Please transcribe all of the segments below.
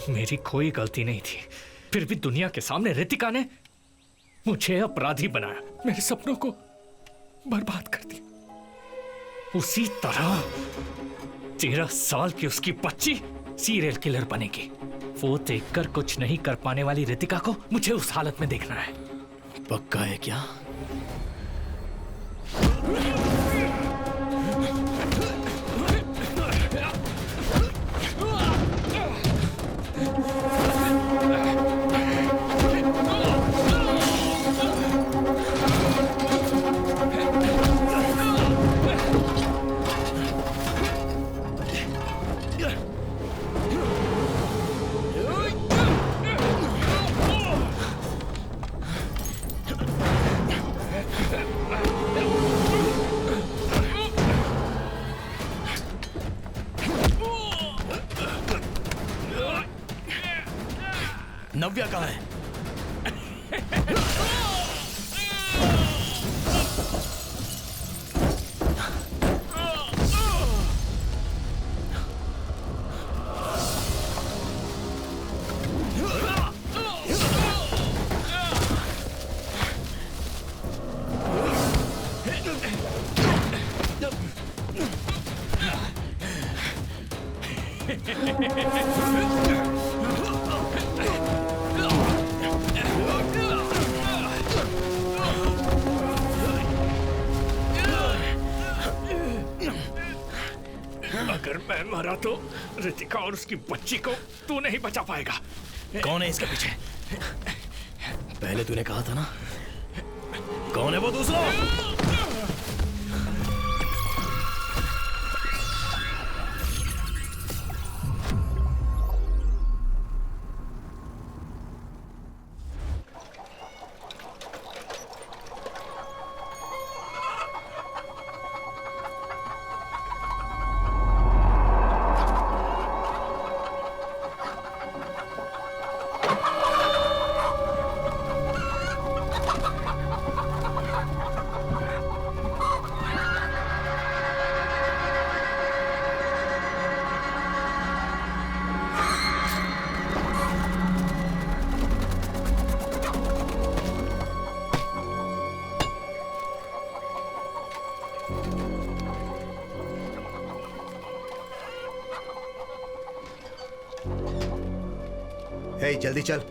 मेरी कोई गलती नहीं थी, फिर भी दुनिया के सामने रितिका ने मुझे अपराधी बनाया, मेरे सपनों को बर्बाद कर दिया। उसी तरह 13 साल की उसकी बच्ची सीरियल किलर बनेगी। वो देखकर कुछ नहीं कर पाने वाली रितिका को मुझे उस हालत में देखना है। पक्का है क्या? नव्या कहाँ है? अगर मैं मरा तो रितिका और उसकी बच्ची को तू नहीं बचा पाएगा। कौन है इसके पीछे? पहले तूने कहा था ना, कौन है वो दूसरा? हे, जल्दी चल।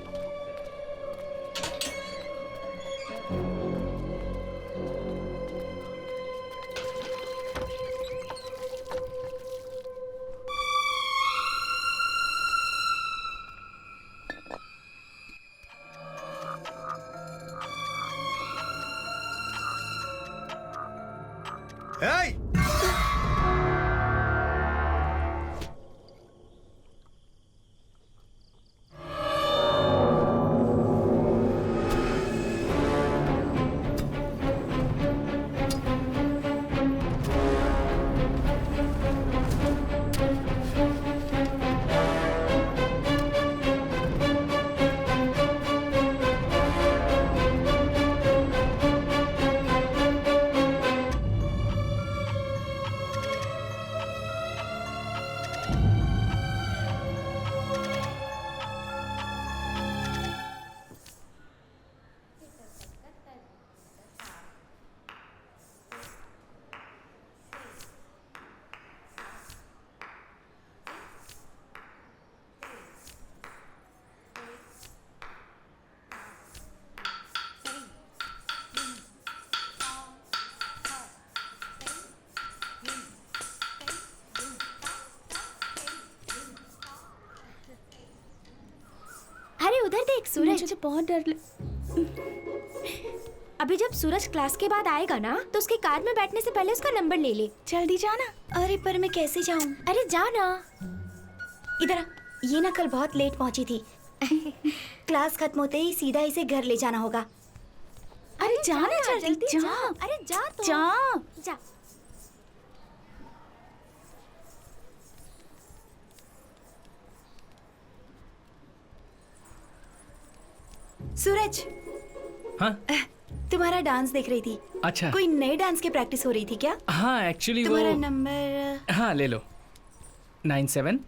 हे! उधर देख सूरज। मुझे बहुत डर अभी जब सूरज क्लास के बाद आएगा ना तो उसके कार में बैठने से पहले उसका नंबर ले ले। जल्दी जाना। अरे पर मैं कैसे जाऊं? अरे जाना। इधर ये ना कल बहुत लेट पहुंची थी। क्लास खत्म होते ही सीधा इसे घर ले जाना होगा। अरे जाना जल्दी जा। अरे जा तो जा। जा। सूरज, हाँ? तुम्हारा डांस देख रही थी। अच्छा, कोई नए डांस की प्रैक्टिस हो रही थी क्या? हाँ एक्चुअली वो तुम्हारा नंबर। हाँ ले लो 97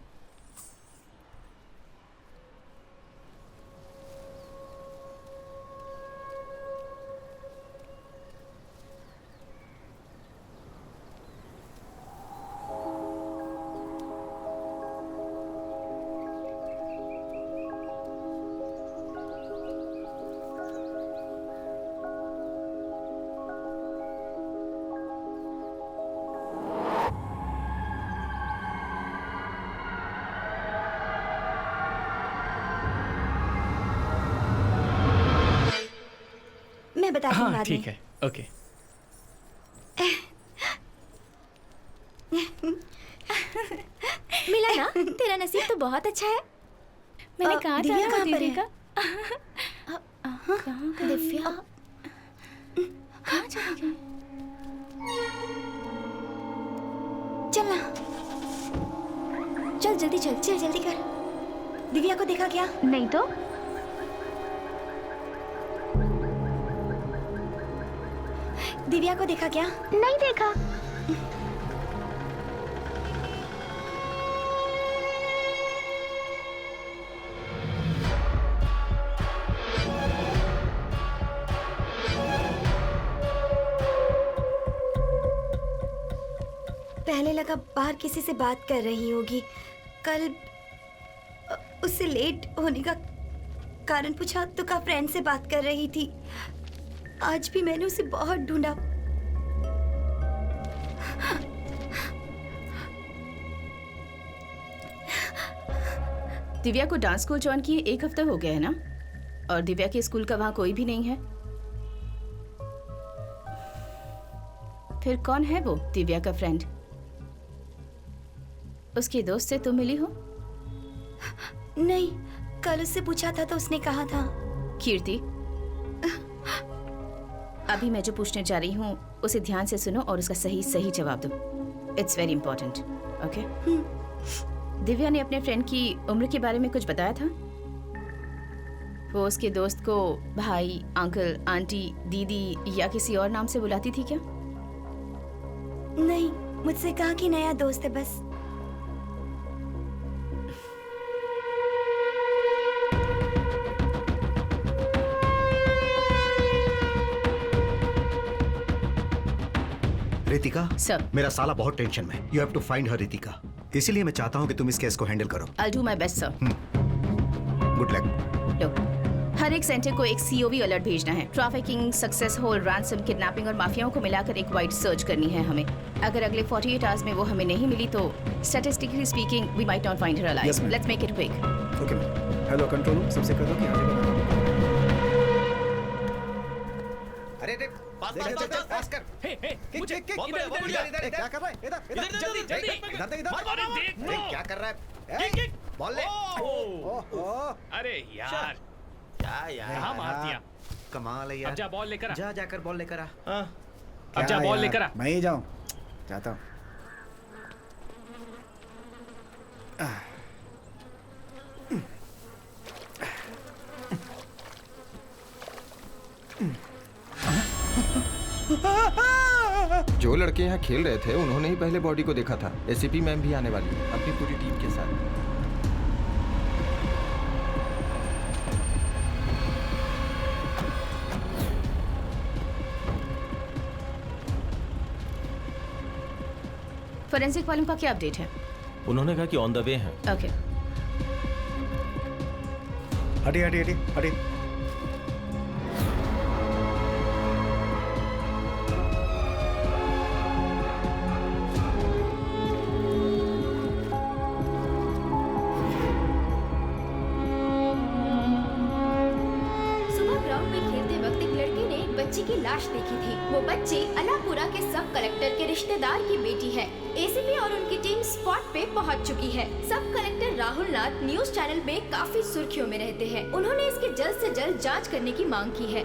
बताती हूँ हाँ बाद ठीक में। है, ओके। मिला ना, तेरा नसीब तो बहुत अच्छा है। मैंने कहा था दिव्या ना, कहाँ पर दीदी है? का कहाँ दिव्या कहाँ चली गई? चल ना, चल जल्दी चल। चल जल्दी कर। दिव्या को देखा क्या? नहीं तो दिव्या को देखा क्या? नहीं देखा। पहले लगा बाहर किसी से बात कर रही होगी। कल उससे लेट होने का कारण पूछा तो कहा फ्रेंड से बात कर रही थी। आज भी मैंने उसे बहुत ढूंढा। दिव्या को डांस स्कूल ज्वाइन किए 1 हफ्ता हो गया है ना, और दिव्या के स्कूल का वहाँ कोई भी नहीं है। फिर कौन है वो दिव्या का फ्रेंड? उसके दोस्त से तुम मिली हो? नहीं, कल उससे पूछा था तो उसने कहा था। कीर्ति, अभी मैं जो पूछने जा रही हूँ उसे ध्यान से सुनो और उसका सही सही जवाब दो। It's very important, okay? Divya ने अपने फ्रेंड की उम्र के बारे में कुछ बताया था? वो उसके दोस्त को भाई, अंकल, आंटी, दीदी या किसी और नाम से बुलाती थी क्या? नहीं, मुझसे कहा कि नया दोस्त है बस। रितिका सर। मेरा साला बहुत टेंशन में। You have to find her Ritika. इसीलिए मैं चाहता हूँ कि तुम इस केस को हैंडल करो। I'll do my best, sir. Good luck. लो, हर एक सेंटर को एक COV अलर्ट भेजना है। Trafficking, success hole, ransom, kidnapping और माफियाओं को मिलाकर एक वाइड सर्च करनी है हमें। अगर अगले 48 आवर्स में वो हमें नहीं मिली तो statistically speaking we might not find her alive. Yes, ma'am. Let's make it quick. Okay ma'am. Hello control room, सबसे कह दो कि आगे बढ़ो। अरे पास कर। हे हे, मुझे किक, इधर, इधर, इधर, इधर, क्या कर रहा है? इधर जल्दी, जल्दी। इधर देख लो। क्या कर रहा है? Kick, kick. बॉल ले। ओह, अरे यार, क्या यार? कहाँ मार दिया? कमाल है अब यार। जा बॉल लेकर आ। जा जाकर बॉल लेकर आ। अब जा बॉल लेकर आ। मैं ही जाऊँ, जाता हूँ। जो लड़के यहाँ खेल रहे थे उन्होंने ही पहले बॉडी को देखा था। एसीपी मैम भी आने वाली है अपनी पूरी टीम के साथ। फोरेंसिक वालों का क्या अपडेट है? उन्होंने कहा कि ऑन द वे हैं। ओके। हटिए हटिए हटिए हटिए। सुबह ग्राउंड में खेलते वक्त एक लड़के ने एक बच्ची की लाश देखी थी। वो बच्ची अलापुरा के सब कलेक्टर के रिश्तेदार की बेटी है। एसीपी और उनकी टीम स्पॉट पे पहुंच चुकी है। सब कलेक्टर राहुल नाथ न्यूज चैनल में काफी सुर्खियों में रहते हैं। उन्होंने इसकी जल्द से जल्द जांच करने की मांग की है।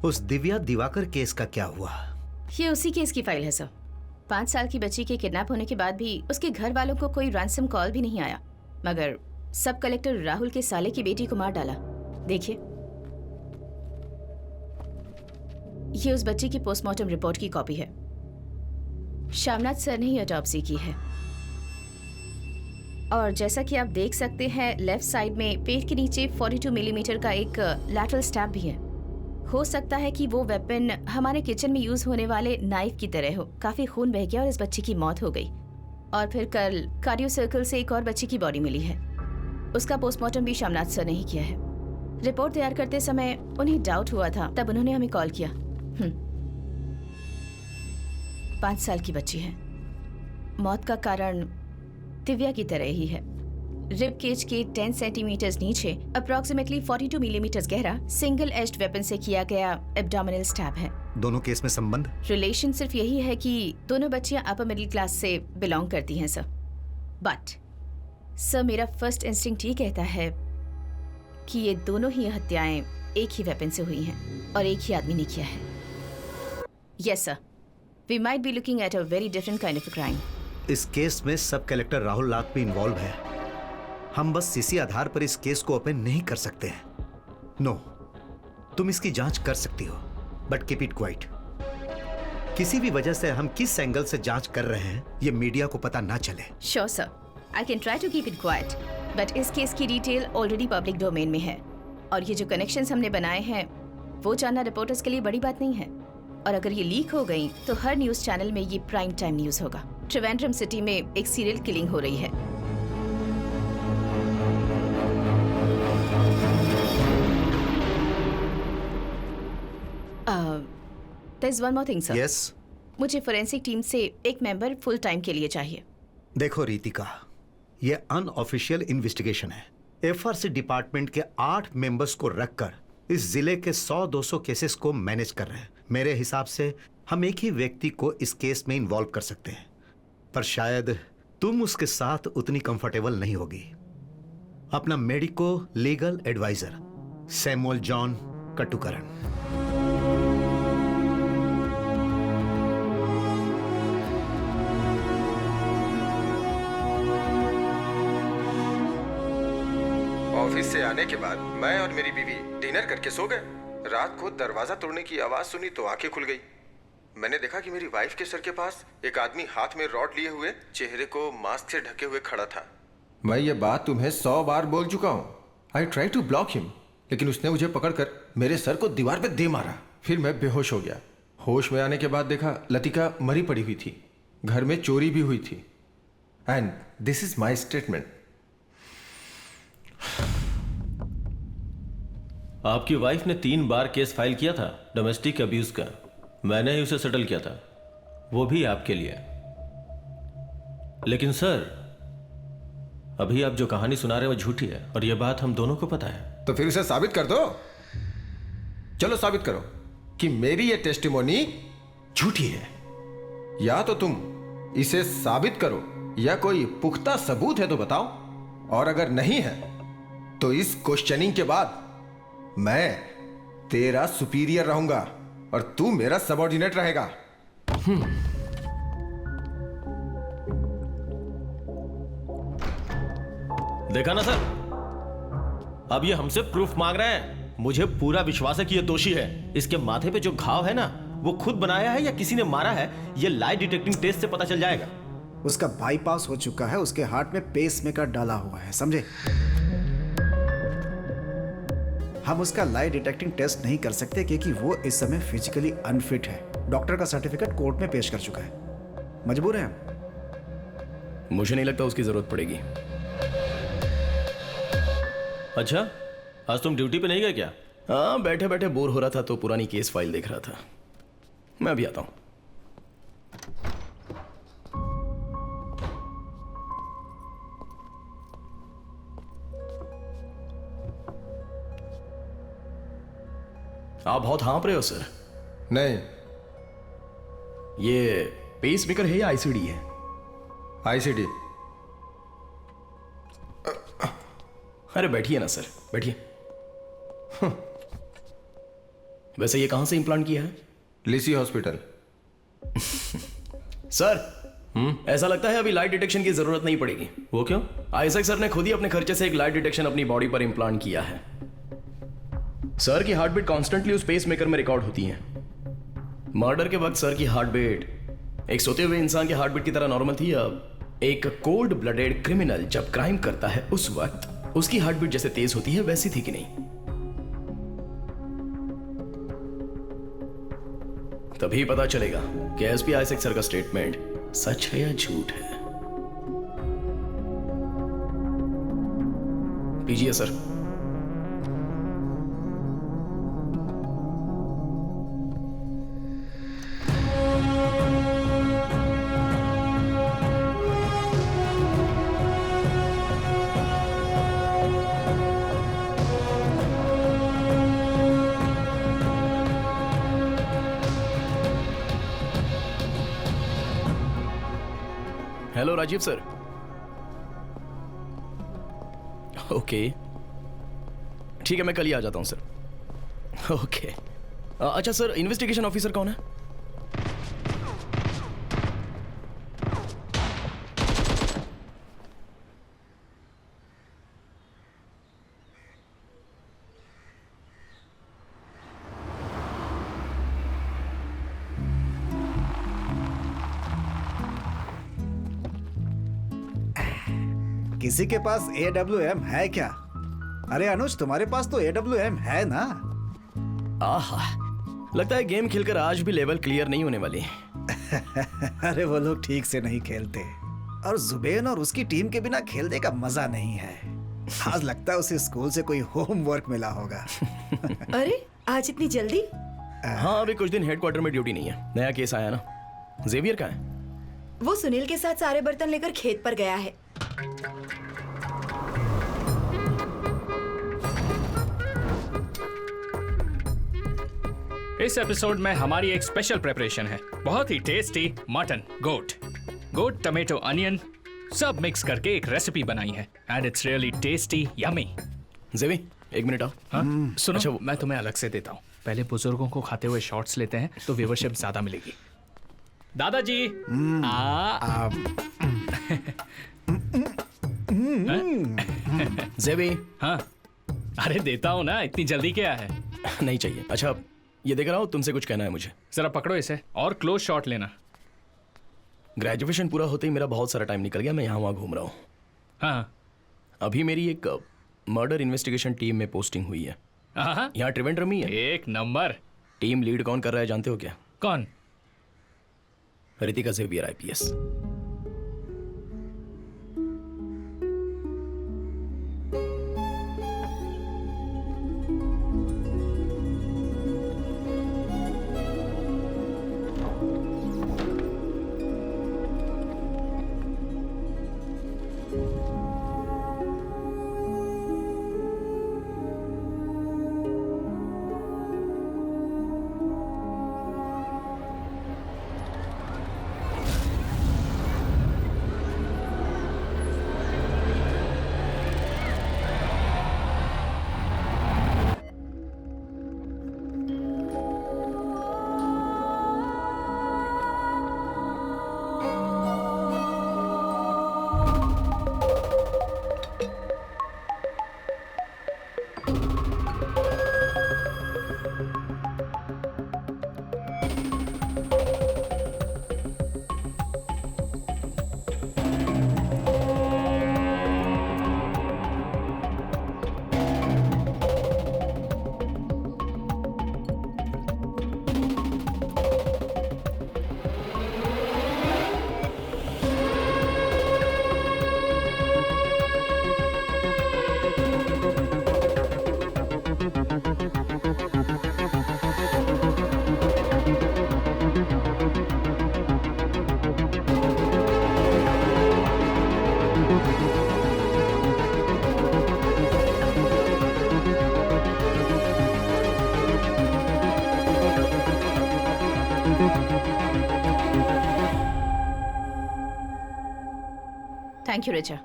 उस दिव्या दिवाकर केस का क्या हुआ? ये उसी केस की फाइल है सर। 5 साल की बच्ची के किडनैप होने के बाद भी उसके घर वालों को कोई रैंसम कॉल भी नहीं आया, मगर सब कलेक्टर राहुल के साले की बेटी को मार डाला। देखिए, ये उस बच्ची की पोस्टमार्टम रिपोर्ट की कॉपी है। श्यामनाथ सर ने ही ऑटोप्सी की है। और जैसा कि आप देख सकते हैं, लेफ्ट साइड में पेट के नीचे 42 मिलीमीटर का एक लैटरल स्टैब भी है। हो सकता है कि वो वेपन हमारे किचन में यूज होने वाले नाइफ की तरह हो। काफी खून बह गया और इस बच्ची की मौत हो गई। और फिर कल कार्डियो सर्कल से एक और बच्ची की बॉडी मिली है। उसका पोस्टमार्टम भी श्यामनाथ सर ने ही किया है। रिपोर्ट तैयार करते समय उन्हें डाउट हुआ था, तब उन्होंने हमें कॉल किया। 5 साल की बच्ची है। मौत का कारण दिव्या की तरह ही है। रिब केज के 10 सेंटीमीटर नीचे अप्रोक्सीमेटली 42 मिलीमीटर गहरा सिंगल एज्ड वेपन से किया गया एब्डोमिनल स्टैब है। दोनों केस में संबंध? रिलेशन सिर्फ यही है कि दोनों बच्चियां अपर मिडिल क्लास से बिलोंग करती हैं सर। बट सर, मेरा फर्स्ट इंस्टिंक्ट ये कहता है कि ये दोनों ही हत्याएं एक ही वेपन से हुई हैं और एक ही आदमी ने किया है। Yes sir, we might be looking at a very different kind of crime. इस केस में सब कलेक्टर राहुल लाख भी इन्वॉल्व है। हम बस इसी आधार पर इस केस को ओपन नहीं कर सकते हैं। नो, तुम इसकी जांच कर सकती हो, बट कीप इट क्वाइट। किसी भी वजह से हम किस एंगल से जांच कर रहे हैं ये मीडिया को पता ना चले। Sure sir, I can try to keep it quiet, but इस केस की डिटेल ऑलरेडी पब्लिक डोमेन में है और ये जो कनेक्शंस हमने बनाए हैं वो जानना रिपोर्टर्स के लिए बड़ी बात नहीं है। और अगर ये लीक हो गई तो हर न्यूज चैनल में ये प्राइम टाइम न्यूज होगा। त्रिवेंद्रम सिटी में एक सीरियल किलिंग हो रही है। There's one more thing, sir. Yes? मुझे फोरेंसिक टीम से एक मेंबर फुल टाइम के लिए चाहिए। देखो रितिका, ये अनऑफिशियल इन्वेस्टिगेशन है। एफआरसी डिपार्टमेंट के 8 मेंबर्स को रखकर इस जिले के 100-200 केसेस को मैनेज कर रहे हैं। मेरे हिसाब से हम एक ही व्यक्ति को इस केस में इन्वॉल्व कर सकते हैं, पर शायद तुम उसके साथ उतनी कंफर्टेबल नहीं होगी। अपना medico legal adviser Samuel John Katukaran. Office से आने के बाद मैं और मेरी बीवी डिनर करके सो गए। रात को दरवाजा तोड़ने की आवाज सुनी तो आंखें खुल गई। मैंने देखा कि मेरी वाइफ के सर के पास एक आदमी हाथ में रॉड लिए हुए, चेहरे को मास्क से ढके हुए खड़ा था। मैं ये बात तुम्हें 100 बार बोल चुका हूँ। I try to block him, लेकिन उसने मुझे पकड़कर मेरे सर को दीवार पे दे मारा। फिर मैं बेहोश हो गया। होश में आने के बाद देखा लतिका मरी पड़ी हुई थी। घर में चोरी भी हुई थी। And this is my statement. आपकी वाइफ ने 3 बार केस फाइल किया था डोमेस्टिक अब्यूज का। मैंने ही उसे सेटल किया था, वो भी आपके लिए। लेकिन सर, अभी आप जो कहानी सुना रहे हो वो झूठी है और यह बात हम दोनों को पता है। तो फिर उसे साबित कर दो। चलो साबित करो कि मेरी ये टेस्टिमोनी झूठी है। या तो तुम इसे साबित करो या कोई पुख्ता सबूत है तो बताओ। और अगर नहीं है तो इस क्वेश्चनिंग के बाद मैं तेरा सुपीरियर रहूंगा और तू मेरा सबऑर्डिनेट रहेगा। देखा ना सर, अब ये हमसे प्रूफ मांग रहे हैं। मुझे पूरा विश्वास है कि ये दोषी है। इसके माथे पे जो घाव है ना, वो खुद बनाया है या किसी ने मारा है, ये लाई डिटेक्टिंग टेस्ट से पता चल जाएगा। उसका बाईपास हो चुका है, उसके हार्ट में पेसमेकर डाला हुआ है, समझे? हम उसका लाई डिटेक्टिंग टेस्ट नहीं कर सकते क्योंकि वो इस समय फिजिकली अनफिट है। डॉक्टर का सर्टिफिकेट कोर्ट में पेश कर चुका है। मजबूर हैं हम। मुझे नहीं लगता उसकी जरूरत पड़ेगी। अच्छा, आज तुम ड्यूटी पे नहीं गए क्या? हाँ, बैठे बैठे बोर हो रहा था तो पुरानी केस फाइल देख रहा था। मैं अभी आता हूं। आप बहुत हाँप रहे हो सर। नहीं, ये पेसमेकर है या आईसीडी है? आईसीडी। अरे बैठिए ना सर, बैठिए। वैसे ये कहां से इम्प्लांट किया है? लिसी हॉस्पिटल। सर, ऐसा लगता है अभी लाइट डिटेक्शन की जरूरत नहीं पड़ेगी। वो क्यों? आइजैक सर ने खुद ही अपने खर्चे से एक लाइट डिटेक्शन अपनी बॉडी पर इम्प्लांट किया है। सर की हार्ट बीट कॉन्स्टेंटली उस पेस मेकर में रिकॉर्ड होती है। मर्डर के वक्त सर की हार्ट बीट एक सोते हुए इंसान के हार्ट बीट की तरह नॉर्मल थी। अब एक कोल्ड ब्लडेड क्रिमिनल जब क्राइम करता है उस वक्त उसकी हार्ट बीट जैसे तेज होती है वैसी थी कि नहीं? तभी पता चलेगा कि एसपी आइजैक सर का स्टेटमेंट सच है या झूठ है। पीजिए sir. Hello Rajiv sir. Okay ठीक है, मैं कल ही आ जाता हूं सर। ओके अच्छा सर, इन्वेस्टिगेशन ऑफिसर कौन है? किसी के पास AWM है क्या? अरे अनुज, तुम्हारे पास तो AWM है ना? आहा, लगता है गेम खेलकर आज भी लेवल क्लियर नहीं होने वाली। अरे वो लोग ठीक से नहीं खेलते, और जुबेन और उसकी टीम के बिना खेलने का मजा नहीं है। आज लगता है उसे स्कूल से कोई होमवर्क मिला होगा। अरे आज इतनी जल्दी? हाँ, अभी कुछ दिन हेडक्वार्टर में ड्यूटी नहीं है। नया केस आया ना। जेवियर कहाँ है? वो सुनील के साथ सारे बर्तन लेकर खेत पर गया है। इस एपिसोड में हमारी एक स्पेशल प्रिपरेशन है, बहुत ही टेस्टी मटन गोट टमेटो अनियन सब मिक्स करके एक रेसिपी बनाई है and it's really tasty yummy. जेवी एक मिनट आओ। हाँ? सुनो, अच्छा, मैं तुम्हें अलग से देता हूँ। पहले बुजुर्गों को खाते हुए शॉट्स लेते हैं तो व्यूवरशिप ज्यादा मिलेगी। दादाजी जेवी। हाँ अरे देता हूँ ना, इतनी जल्दी क्या है? नहीं चाहिए। अच्छा ये देख रहा हूँ, तुमसे कुछ कहना है मुझे। जरा पकड़ो इसे और क्लोज शॉट लेना। ग्रेजुएशन पूरा होते ही मेरा बहुत सारा टाइम निकल गया, मैं यहाँ वहाँ घूम रहा हूँ। हाँ अभी मेरी एक मर्डर इन्वेस्टिगेशन टीम में पोस्टिंग हुई है। हाँ यहाँ त्रिवेंद्रम ही है। एक नंबर। टीम लीड कौन कर रहा है जानते हो क्या? कौन? Ritika Xavier IPS। Thank you Richa.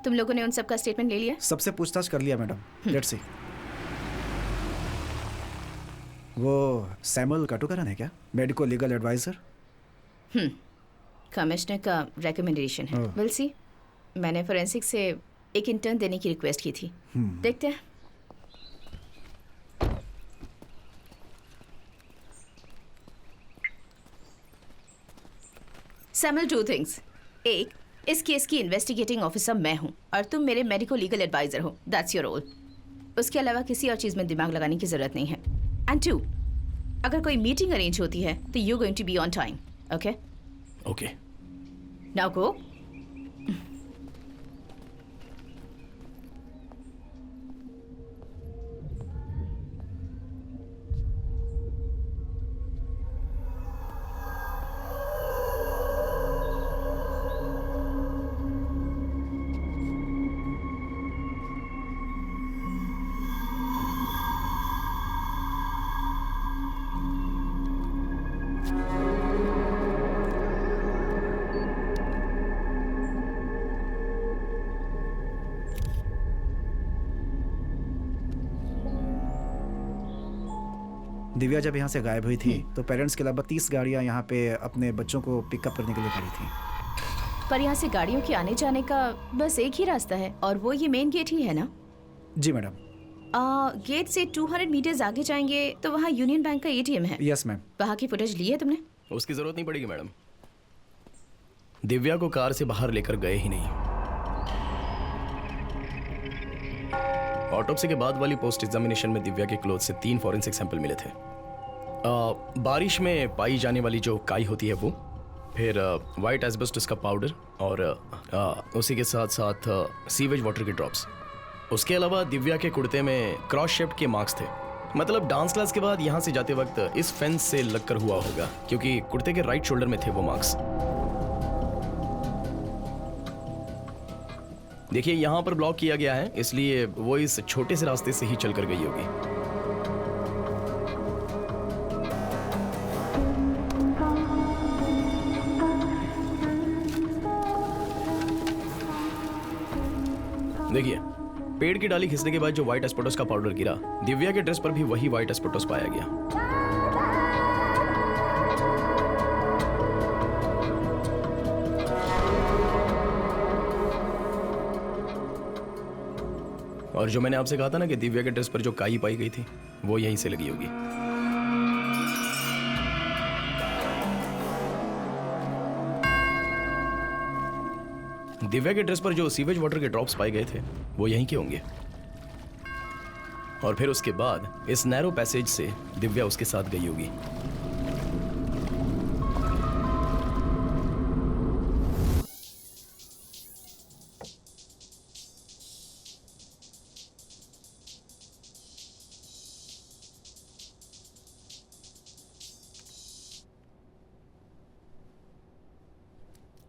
तुम लोगों ने उन सब का स्टेटमेंट ले लिया? सबसे पूछताछ कर लिया मैडम। Let's see. वो सैमुअल काटुकरन है क्या, मेडिको लीगल एडवाइजर? कमिश्नर का रिकमेंडेशन है। Will see. मैंने फोरेंसिक से एक इंटर्न देने की रिक्वेस्ट की थी। देखते हैं। Samuel, two things. एक, इस केस की इन्वेस्टिगेटिंग ऑफिसर मैं हूँ और तुम मेरे मेडिको लीगल एडवाइजर हो। That's your role. उसके अलावा किसी और चीज़ में दिमाग लगाने की जरूरत नहीं है। एंड टू, अगर कोई मीटिंग अरेंज होती है तो you going to be on time. Okay okay. Now go. Divya जब यहाँ से गायब हुई थी तो पेरेंट्स के अलावा 30 गाड़ियाँ यहाँ पे अपने बच्चों को पिकअप करने के लिए खड़ी थी। पर यहाँ से गाड़ियों के आने जाने का बस एक ही रास्ता है और वो ये मेन गेट ही है ना? जी मैडम। गेट से 200 मीटर्स आगे जाएंगे तो वहाँ यूनियन बैंक का एटीएम है। Yes ma'am. वहाँ की फुटेज ली है तुमने? उसकी जरूरत नहीं पड़ेगी मैडम। दिव्या को कार से बाहर लेकर गए ही नहीं। ऑटोप्सी के बाद वाली पोस्ट एग्जामिनेशन में दिव्या के क्लोथ से 3 फॉरेंसिक सैंपल मिले थे। बारिश में पाई जाने वाली जो काई होती है वो, फिर वाइट एस्बेस्टस का पाउडर और उसी के साथ साथ सीवेज वाटर के ड्रॉप्स। उसके अलावा दिव्या के कुर्ते में क्रॉस शेप्ड के मार्क्स थे। मतलब डांस क्लास के बाद यहाँ से जाते वक्त इस फेंस से लगकर हुआ होगा, क्योंकि कुर्ते के राइट शोल्डर में थे वो मार्क्स। देखिए यहाँ पर ब्लॉक किया गया है, इसलिए वो इस छोटे से रास्ते से ही चलकर गई होगी। देखिए, पेड़ की डाली खिसने के बाद जो व्हाइट एस्पेटोस का पाउडर गिरा, दिव्या के ड्रेस पर भी वही व्हाइट एस्पेटोस पाया गया। और जो मैंने आपसे कहा था ना कि दिव्या के ड्रेस पर जो काई पाई गई थी वो यहीं से लगी होगी। दिव्या के ड्रेस पर जो सीवेज वाटर के ड्रॉप्स पाए गए थे वो यहीं के होंगे। और फिर उसके बाद इस नैरो पैसेज से दिव्या उसके साथ गई होगी।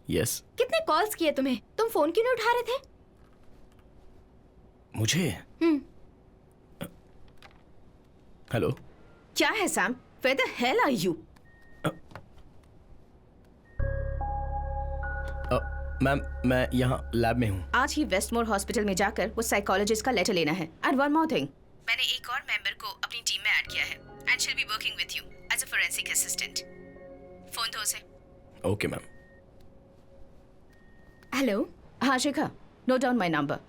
यस। कितने कॉल्स किए तुम्हें? तुम फोन क्यों नहीं उठा रहे थे? मुझे? हेलो। क्या है Sam? Where the hell are you? Ma'am, मैं यहाँ लैब में हूँ। आज ही वेस्टमोर हॉस्पिटल में जाकर वो साइकोलॉजिस्ट का लेटर लेना है। एंड वन मोर थिंग, मैंने एक और मेंबर को अपनी टीम में ऐड किया है and she will be working with you as a forensic assistant. Phone दो उसे। Okay ma'am. हेलो। हाँ Shikha, note down my number.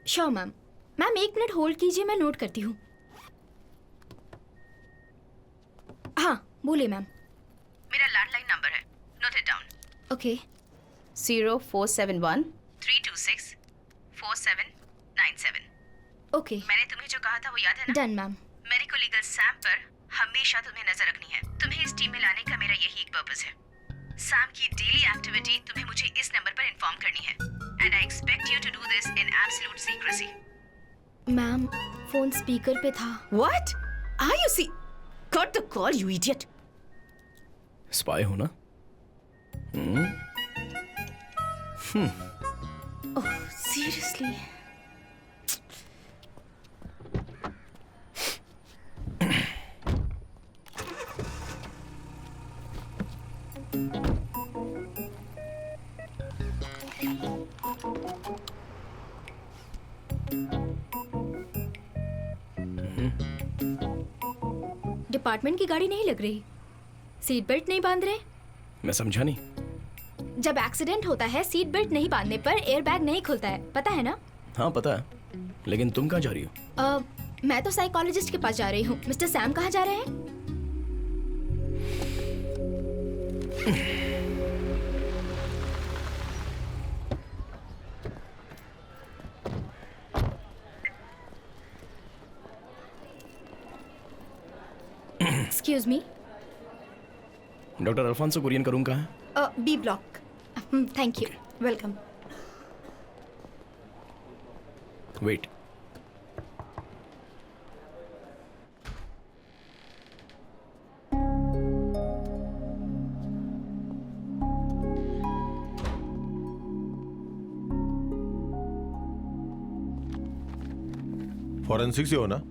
Sure ma'am. Ma'am 1 minute hold कीजिए, मैं नोट करती हूँ। हाँ बोलिए मैम। मेरा लैंडलाइन नंबर है, note it down. Okay. 0471 326 4797। Okay. मैंने तुम्हें जो कहा था वो याद है ना? Done ma'am. Medico legal Sam पर हमेशा तुम्हें नजर रखनी है। तुम्हें इस टीम में लाने का मेरा यही एक पर्पस है। सैम की डेली एक्टिविटी तुम्हें मुझे इस नंबर पर इन्फॉर्म करनी है and I expect you to do this in absolute secrecy. Ma'am phone speaker पे था। What are you see? Cut the call you idiot. Spy हो ना? Oh seriously? डिपार्टमेंट की गाड़ी नहीं लग रही, सीट बेल्ट नहीं बांध रहे। मैं समझा नहीं। जब एक्सीडेंट होता है सीट बेल्ट नहीं बांधने पर एयर बैग नहीं खुलता है, पता है ना? हाँ पता है, लेकिन तुम कहाँ जा रही हो? मैं तो साइकोलॉजिस्ट के पास जा रही हूँ। मिस्टर सैम कहाँ जा रहे हैं? Excuse me. Doctor Alphonso Kurian का रूम कहाँ है? B block. Thank you. Welcome. Wait. Forensic से हो ना?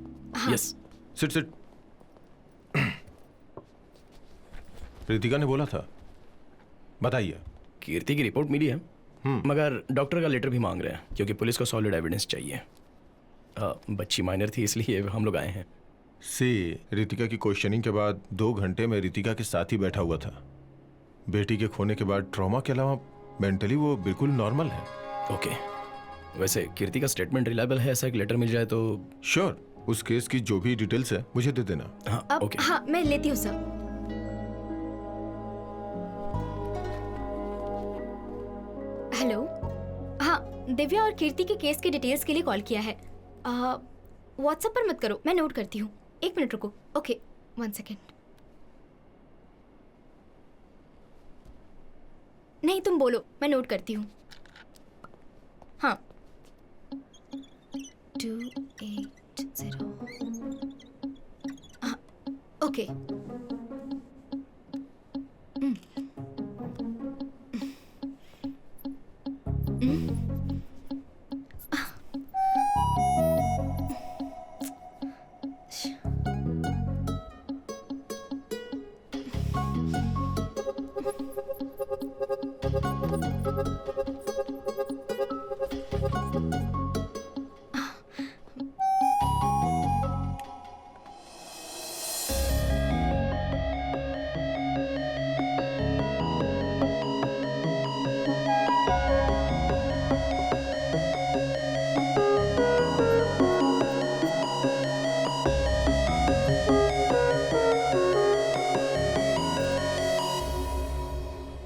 यस। Sit sit. रितिका ने बोला था, बताइए। कीर्ति की रिपोर्ट मिली है, मगर डॉक्टर का लेटर भी मांग रहे हैं क्योंकि पुलिस को सॉलिड एविडेंस चाहिए। बच्ची माइनर थी इसलिए हम लोग आए हैं। रितिका की क्वेश्चनिंग के बाद 2 घंटे में रितिका के साथ ही बैठा हुआ था। बेटी के खोने के बाद ट्रॉमा के अलावा मेंटली वो बिल्कुल नॉर्मल है। ओके, वैसे कीर्ति का स्टेटमेंट रिलायबल है, ऐसा एक लेटर मिल जाए तो। श्योर, उस केस की जो भी डिटेल्स है मुझे दे देना। हाँ, अब ओके। हाँ, मैं लेती हूँ सर। हेलो, हाँ, दिव्या और कीर्ति के केस की डिटेल्स के लिए कॉल किया है। व्हाट्सएप पर मत करो, मैं नोट करती हूँ। 1 मिनट रुको। Okay, 1 second. नहीं, तुम बोलो, मैं नोट करती हूँ। हाँ, 280। हाँ, ओके।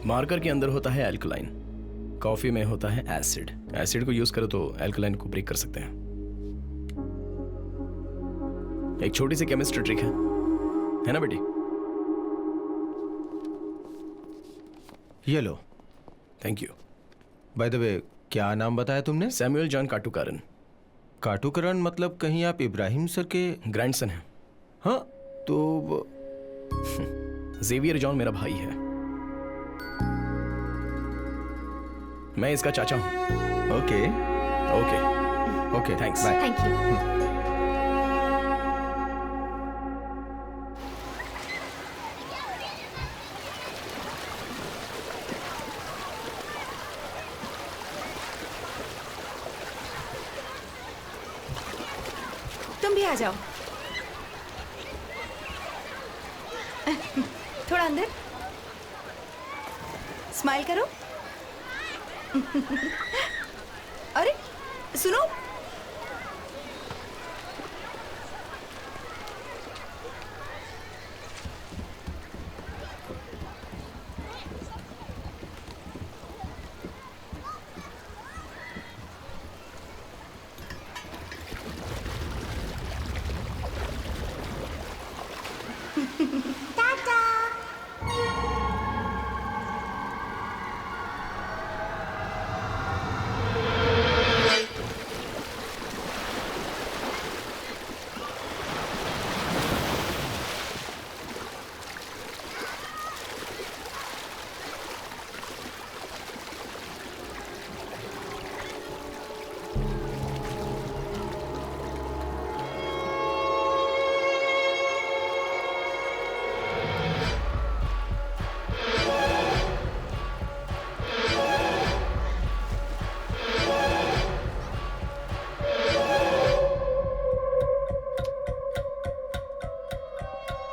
मार्कर के अंदर होता है एल्कलाइन, कॉफी में होता है एसिड। एसिड को यूज करो तो एल्कलाइन को ब्रेक कर सकते हैं। एक छोटी सी केमिस्ट्री ट्रिक है ना बेटी? ये लो। Thank you. By the way, क्या नाम बताया तुमने? Samuel John काटुकारन। काटुकरण मतलब कहीं आप इब्राहिम सर के ग्रैंडसन है। हाँ, तो जेवियर जॉन मेरा भाई है, मैं इसका चाचा हूं। Okay okay okay, thanks. Bye. Thank you. तुम भी आ जाओ। थोड़ा अंदर स्माइल करो। अरे सुनो,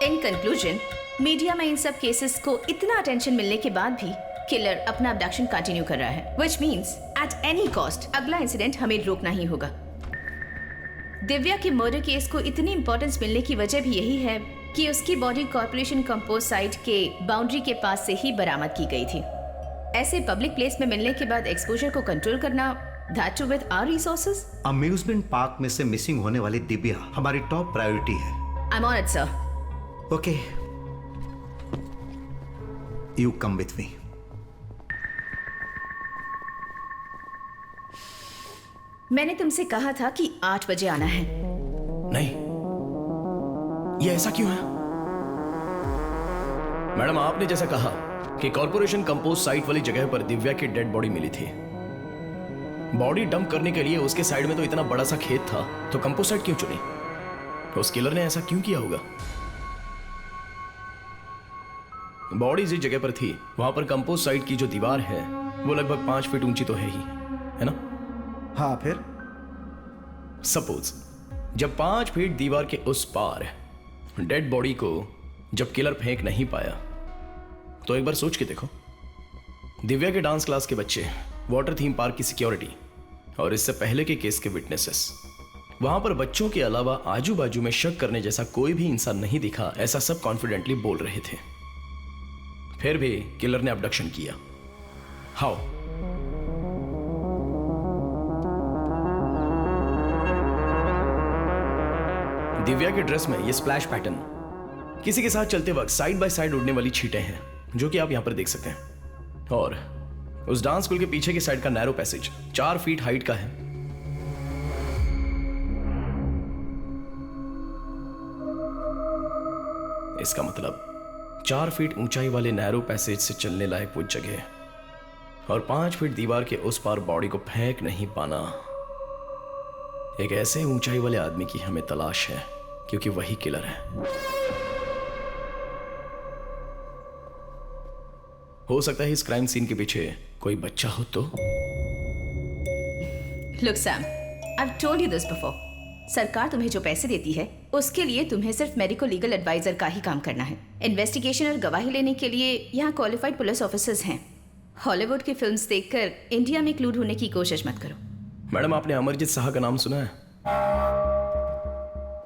इन कंक्लूजन, मीडिया में इन सब केसेस को इतना अटेंशन मिलने के बाद भी किलर अपना अबडक्शन कंटिन्यू कर रहा है, which means at any cost अगला इंसिडेंट हमें रोकना ही होगा। दिव्या के मर्डर केस को इतनी इंपॉर्टेंस मिलने की वजह भी यही है कि उसकी बॉडी कॉर्पोरेशन कंपोज साइट के बाउंड्री के पास से ही बरामद की गई थी। ऐसे पब्लिक प्लेस में मिलने के बाद एक्सपोजर को कंट्रोल करना, that too with our resources. Amusement park में से मिसिंग होने वाली दिव्या हमारी टॉप प्रायोरिटी है। I am on it sir. Okay, you come with me. मैंने तुमसे कहा था कि 8 बजे आना है। नहीं, ये ऐसा क्यों है? मैडम, आपने जैसा कहा कि कॉर्पोरेशन कंपोज साइट वाली जगह पर दिव्या की डेड बॉडी मिली थी। बॉडी डंप करने के लिए उसके साइड में तो इतना बड़ा सा खेत था, तो कंपोज साइट क्यों चुनी? उस किलर ने ऐसा क्यों किया होगा? बॉडी जिस जगह पर थी वहां पर कंपोज साइट की जो दीवार है वो लगभग 5 फीट ऊंची तो है ही, है ना? हाँ, फिर सपोज जब 5 फीट दीवार के उस पार डेड बॉडी को जब किलर फेंक नहीं पाया तो एक बार सोच के देखो, दिव्या के डांस क्लास के बच्चे, वाटर थीम पार्क की सिक्योरिटी और इससे पहले के केस के विटनेसेस, वहां पर बच्चों के अलावा आजू बाजू में शक करने जैसा कोई भी इंसान नहीं दिखा, ऐसा सब कॉन्फिडेंटली बोल रहे थे। फिर भी किलर ने अबडक्शन किया। हाउ? दिव्या के ड्रेस में ये स्प्लैश पैटर्न किसी के साथ चलते वक्त साइड बाय साइड उड़ने वाली छींटें हैं, जो कि आप यहां पर देख सकते हैं। और उस डांस स्कूल के पीछे की साइड का नैरो पैसेज 4 फीट हाइट का है। इसका मतलब 4 फीट ऊंचाई वाले नैरो पैसेज से चलने लायक वो जगह और 5 फीट दीवार के उस पार बॉडी को फेंक नहीं पाना। एक ऐसे ऊंचाई वाले आदमी की हमें तलाश है, क्योंकि वही किलर है। हो सकता है इस क्राइम सीन के पीछे कोई बच्चा हो तो। Look Sam, I've told you this before. सरकार तुम्हें जो पैसे देती है उसके लिए तुम्हें सिर्फ मेडिको लीगल एडवाइजर का ही काम करना है। इन्वेस्टिगेशन और गवाही लेने के लिए यहाँ क्वालिफाइड पुलिस ऑफिसर्स हैं। हॉलीवुड की फिल्म्स देखकर इंडिया में क्लू ढूंढने की कोशिश मत करो। मैडम, आपने अमरजीत शाह का नाम सुना है?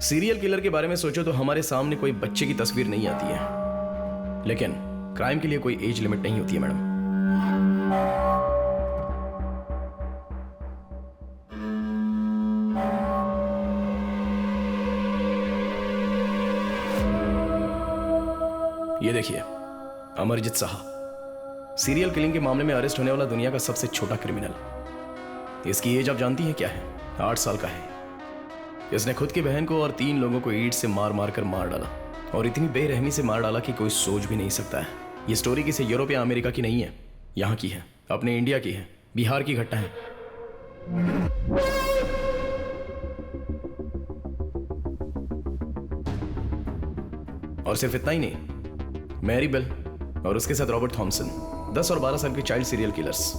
सीरियल किलर के बारे में सोचो तो हमारे सामने कोई बच्चे की तस्वीर नहीं आती है, लेकिन क्राइम के लिए कोई एज लिमिट नहीं होती है मैडम। ये देखिए, अमरजीत शाह सीरियल किलिंग के मामले में अरेस्ट होने वाला दुनिया का सबसे छोटा क्रिमिनल। इसकी एज आप जानती हैं क्या है? 8 साल का है। इसने खुद की बहन को और 3 लोगों को ईंट से मार मार कर मार डाला, और इतनी बेरहमी से मार डाला कि कोई सोच भी नहीं सकता है। ये स्टोरी किसी यूरोप या अमेरिका की नहीं है, यहाँ की है, अपने इंडिया की है, बिहार की घटना है। और सिर्फ इतना ही नहीं, मैरी बेल और उसके साथ रॉबर्ट थॉमसन 10 और 12 साल के चाइल्ड सीरियल किलर्स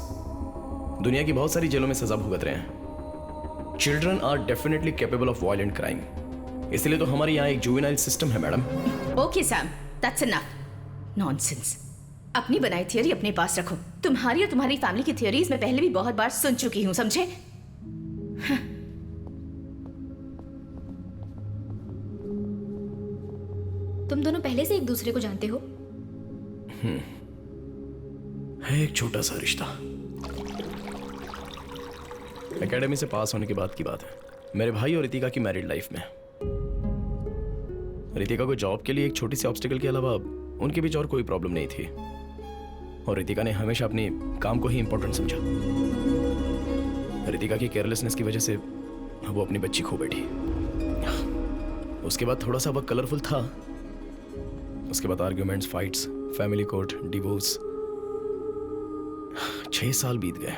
दुनिया की बहुत सारी जेलों में सजा भुगत रहे हैं। Children are definitely capable of violent crime, इसलिए तो हमारे यहाँ एक जुवेनाइल सिस्टम है madam. Okay Sam, that's enough. Nonsense. अपनी बनाई थियरी अपने पास रखो। तुम्हारी और तुम्हारी फैमिली की थियरीज मैं पहले भी बहुत बार सुन चुकी हूं, समझे? तुम दोनों पहले से एक दूसरे को जानते हो? है एक छोटा सा रिश्ता। एकेडमी से पास होने के बाद की बात है। मेरे भाई और रितिका की मैरिड लाइफ में रितिका को जॉब के लिए एक छोटी सी ऑब्स्टिकल के अलावा उनके बीच और कोई प्रॉब्लम नहीं थी, और रितिका ने हमेशा अपने काम को ही इंपॉर्टेंट समझा। रितिका की केयरलेसनेस की वजह से वो अपनी बच्ची खो बैठी। उसके बाद थोड़ा सा वक्त कलरफुल था। उसके बाद arguments, fights, family court, divorce. 6 साल बीत गए,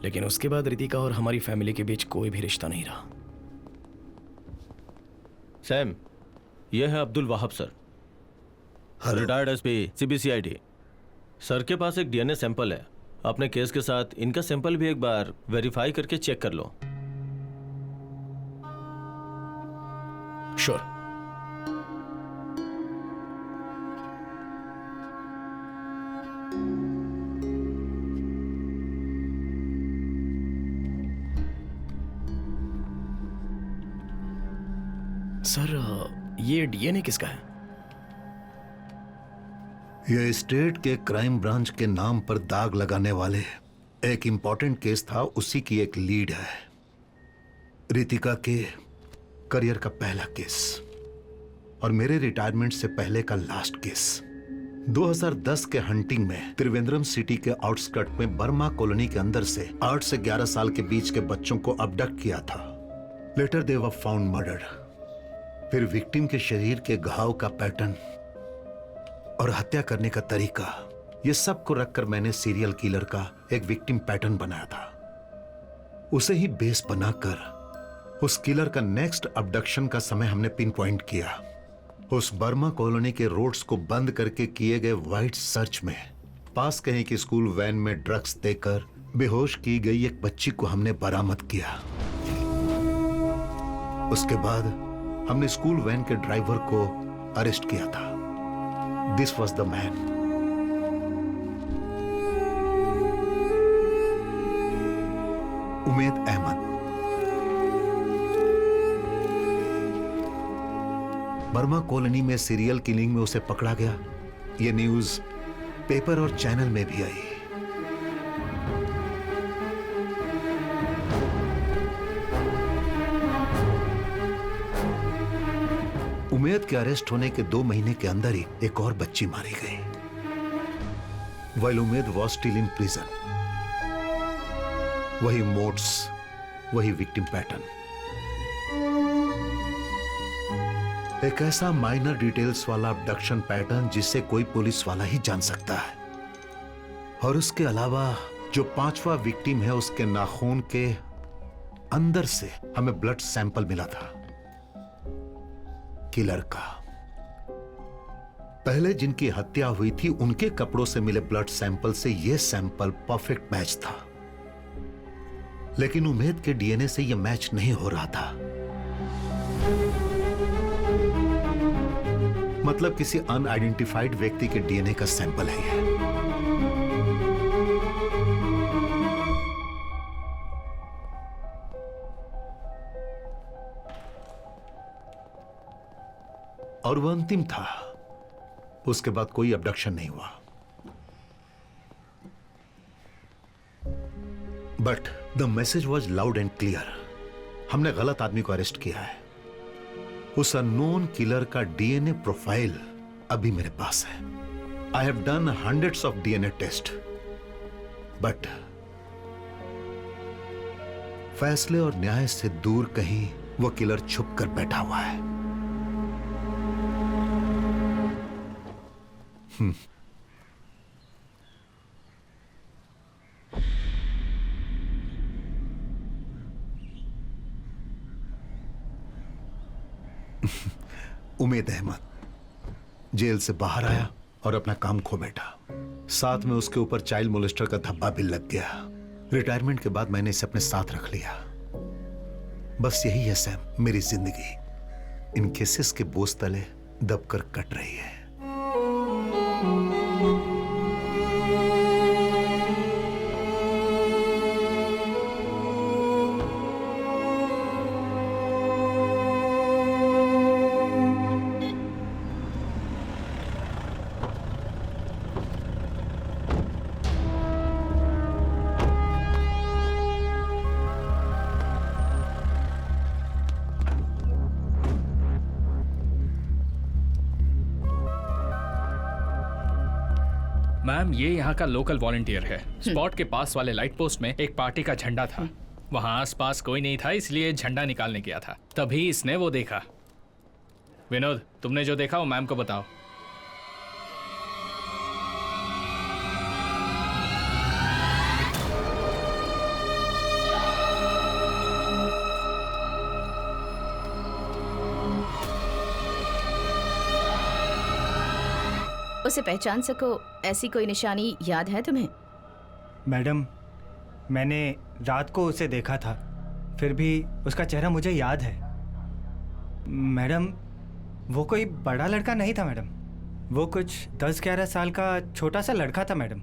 लेकिन उसके बाद रितिका और हमारी फैमिली के बीच कोई भी रिश्ता नहीं रहा। सैम, ये है Abdul Wahab sir, retired SP CBCID. Sir के पास एक डीएनए सैंपल है। अपने केस के साथ इनका सैंपल भी एक बार वेरीफाई करके चेक कर लो। श्योर। सर, ये डीएनए किसका है? यह स्टेट के क्राइम ब्रांच के नाम पर दाग लगाने वाले एक इंपॉर्टेंट केस था, उसी की एक लीड है। रितिका के करियर का पहला केस और मेरे रिटायरमेंट से पहले का लास्ट केस। 2010 के हंटिंग में त्रिवेंद्रम सिटी के आउटस्कर्ट में बर्मा कॉलोनी के अंदर से 8 से 11 साल के बीच के बच्चों को अबडक्ट किया था। Later they were found murdered. फिर विक्टिम के शरीर के घाव का पैटर्न और हत्या करने का तरीका, ये सब को रखकर मैंने सीरियल किलर का एक विक्टिम पैटर्न बनाया था। उसे ही बेस बनाकर उस किलर का नेक्स्ट अबडक्शन का समय हमने पिन पॉइंट किया। उस बर्मा कॉलोनी के रोड्स को बंद करके किए गए वाइड सर्च में पास कहीं की स्कूल वैन में ड्रग्स देकर बेहोश की गई एक बच्ची को हमने बरामद किया। उसके बाद हमने स्कूल वैन के ड्राइवर को अरेस्ट किया था। This was the man. Umed Ahmed. Burma colony में सीरियल किलिंग में उसे पकड़ा गया। यह न्यूज पेपर और चैनल में भी आई। उमेद के अरेस्ट होने के 2 महीने के अंदर ही एक और बच्ची मारी गई। While Umed was still in prison, वही मोड्स, वही विक्टिम पैटर्न। एक ऐसा माइनर डिटेल्स वाला अबडक्शन पैटर्न जिसे कोई पुलिस वाला ही जान सकता है। और उसके अलावा जो 5वां विक्टिम है, उसके नाखून के अंदर से हमें ब्लड सैंपल मिला था किलर का। पहले जिनकी हत्या हुई थी उनके कपड़ों से मिले ब्लड सैंपल से यह सैंपल परफेक्ट मैच था, लेकिन उमेद के डीएनए से यह मैच नहीं हो रहा था। मतलब किसी अनआइडेंटिफाइड व्यक्ति के डीएनए का सैंपल है यह। और वह अंतिम था। उसके बाद कोई अबडक्शन नहीं हुआ। But the message was loud and clear. हमने गलत आदमी को अरेस्ट किया है। उस अननोन किलर का डीएनए प्रोफाइल अभी मेरे पास है। I have done hundreds of DNA test, but फैसले और न्याय से दूर कहीं वो किलर छुप कर बैठा हुआ है। उमेद अहमद जेल से बाहर आया और अपना काम खो बैठा। साथ में उसके ऊपर चाइल्ड मोलेस्टर का धब्बा भी लग गया। रिटायरमेंट के बाद मैंने इसे अपने साथ रख लिया। बस यही है सैम, मेरी जिंदगी इन केसेस के बोझ तले दबकर कट रही है। मैम, ये यहाँ का लोकल वॉलंटियर है। स्पॉट के पास वाले लाइट पोस्ट में एक पार्टी का झंडा था। वहाँ आसपास कोई नहीं था, इसलिए झंडा निकालने गया था। तभी इसने वो देखा। विनोद, तुमने जो देखा वो मैम को बताओ। उसे पहचान सको ऐसी कोई निशानी याद है तुम्हें? मैडम, मैंने रात को उसे देखा था, फिर भी उसका चेहरा मुझे याद है। मैडम, वो कोई बड़ा लड़का नहीं था मैडम। वो कुछ 10-11 साल का छोटा सा लड़का था मैडम।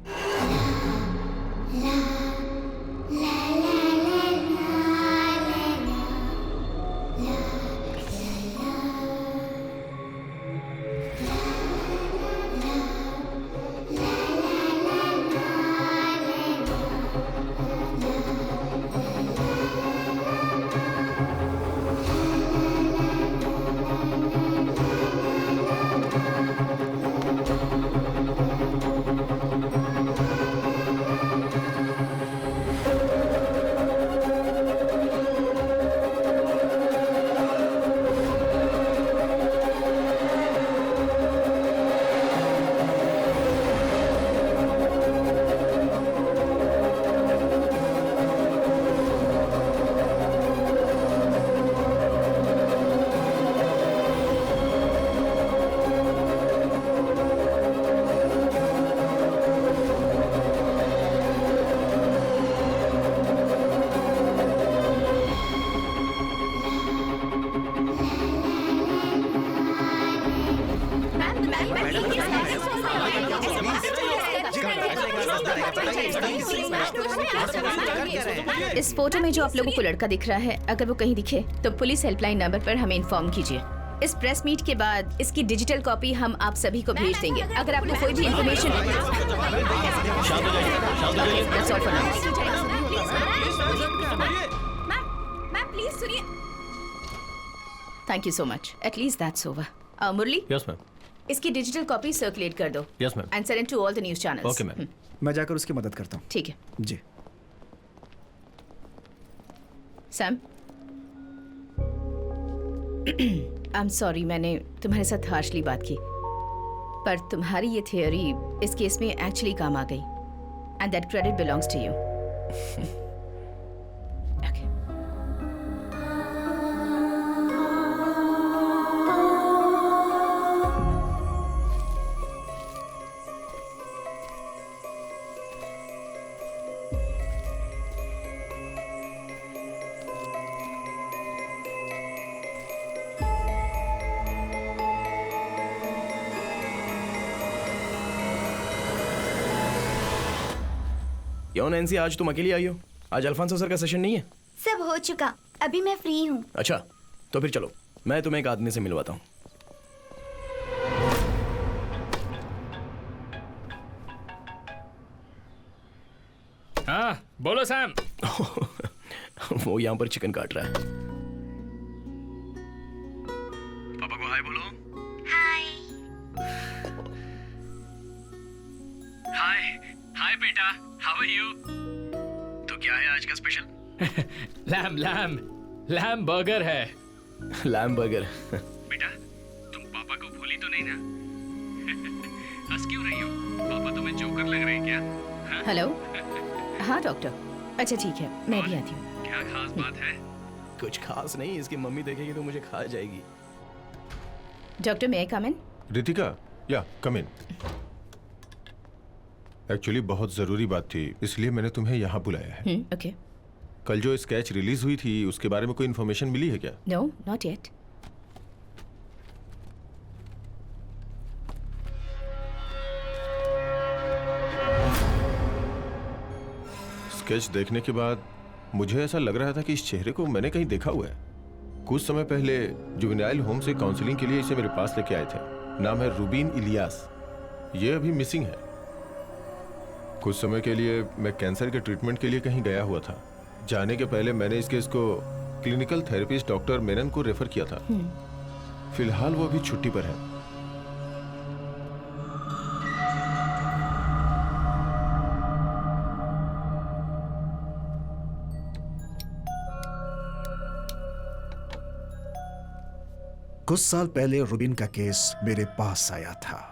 इस फोटो में जो आप लोगों को लड़का दिख रहा है, अगर वो कहीं दिखे तो पुलिस हेल्पलाइन नंबर पर हमें इन्फॉर्म कीजिए। इस प्रेस मीट के बाद इसकी डिजिटल कॉपी हम आप सभी को भेज देंगे। अगर आपको कोई भी इन्फॉर्मेशन मैम प्लीज सुनिए। Thank you so much. At least that's over. Murali, yes ma'am. इसकी डिजिटल कॉपी सर्कुलेट कर दो। Yes ma'am. And send to all the news channels. Okay ma'am. मैं जाकर उसकी मदद करता हूँ। ठीक है। जी। सैम, आई एम सॉरी मैंने तुम्हारे साथ हार्शली बात की, पर तुम्हारी ये थियोरी इस केस में एक्चुअली काम आ गई and that credit belongs to you. क्यों नैन्सी, आज तुम अकेली आई हो? आज अल्फांसो सर का सेशन नहीं है? सब हो चुका, अभी मैं फ्री हूँ। अच्छा, तो फिर चलो, मैं तुम्हें एक आदमी से मिलवाता हूँ। हाँ बोलो सैम। वो यहाँ पर चिकन काट रहा है। पापा को हाय बोलो। हाय। हाय हाय बेटा, हाउ आर यू? तो क्या है आज का स्पेशल? लैम बर्गर है। Lamb burger. बेटा तुम पापा को भूली तो नहीं ना? हंस क्यों रही हो? पापा तुम्हें जोकर लग रहे हैं क्या? हेलो। हाँ डॉक्टर। अच्छा ठीक है, मैं भी आती हूँ। क्या खास बात है? कुछ खास नहीं, इसकी मम्मी देखेगी तो मुझे खा जाएगी। Doctor, may I come in? Ritika, या कम इन। एक्चुअली बहुत जरूरी बात थी, इसलिए मैंने तुम्हें यहाँ बुलाया है। ओके। कल जो स्केच रिलीज हुई थी उसके बारे में कोई इन्फॉर्मेशन मिली है क्या? No, not yet. स्केच देखने के बाद मुझे ऐसा लग रहा था कि इस चेहरे को मैंने कहीं देखा हुआ है। कुछ समय पहले जुवेनाइल होम से काउंसलिंग के लिए इसे मेरे पास लेके आए थे। नाम है रूबीन इलियास। ये अभी मिसिंग है। कुछ समय के लिए मैं कैंसर के ट्रीटमेंट के लिए कहीं गया हुआ था। जाने के पहले मैंने इस केस को क्लिनिकल थेरेपिस्ट डॉक्टर मेनन को रेफर किया था। फिलहाल वो अभी छुट्टी पर है। कुछ साल पहले रूबिन का केस मेरे पास आया था।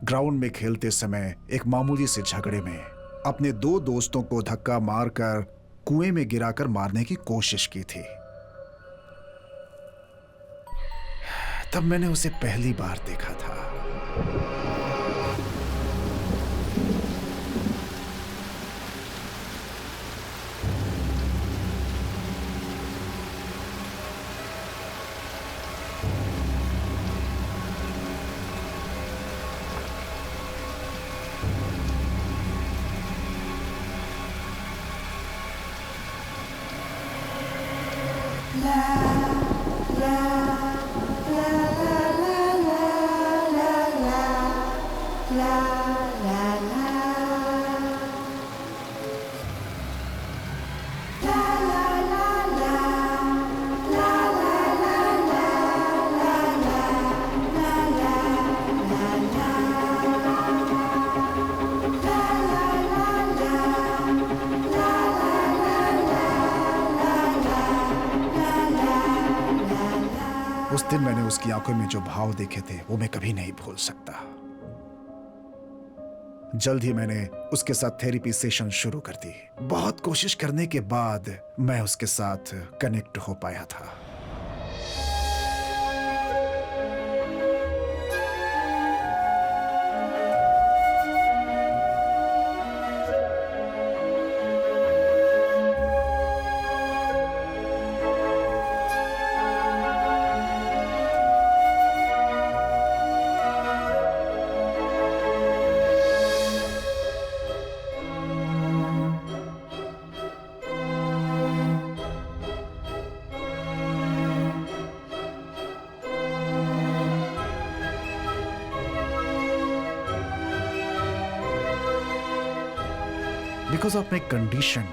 ग्राउंड में खेलते समय एक मामूली से झगड़े में अपने दो दोस्तों को धक्का मारकर कुएं में गिराकर मारने की कोशिश की थी। तब मैंने उसे पहली बार देखा था। उस दिन मैंने उसकी आंखों में जो भाव देखे थे वो मैं कभी नहीं भूल सकता। जल्द ही मैंने उसके साथ थेरेपी सेशन शुरू कर दी। बहुत कोशिश करने के बाद मैं उसके साथ कनेक्ट हो पाया था। बिकॉज ऑफ माई कंडीशन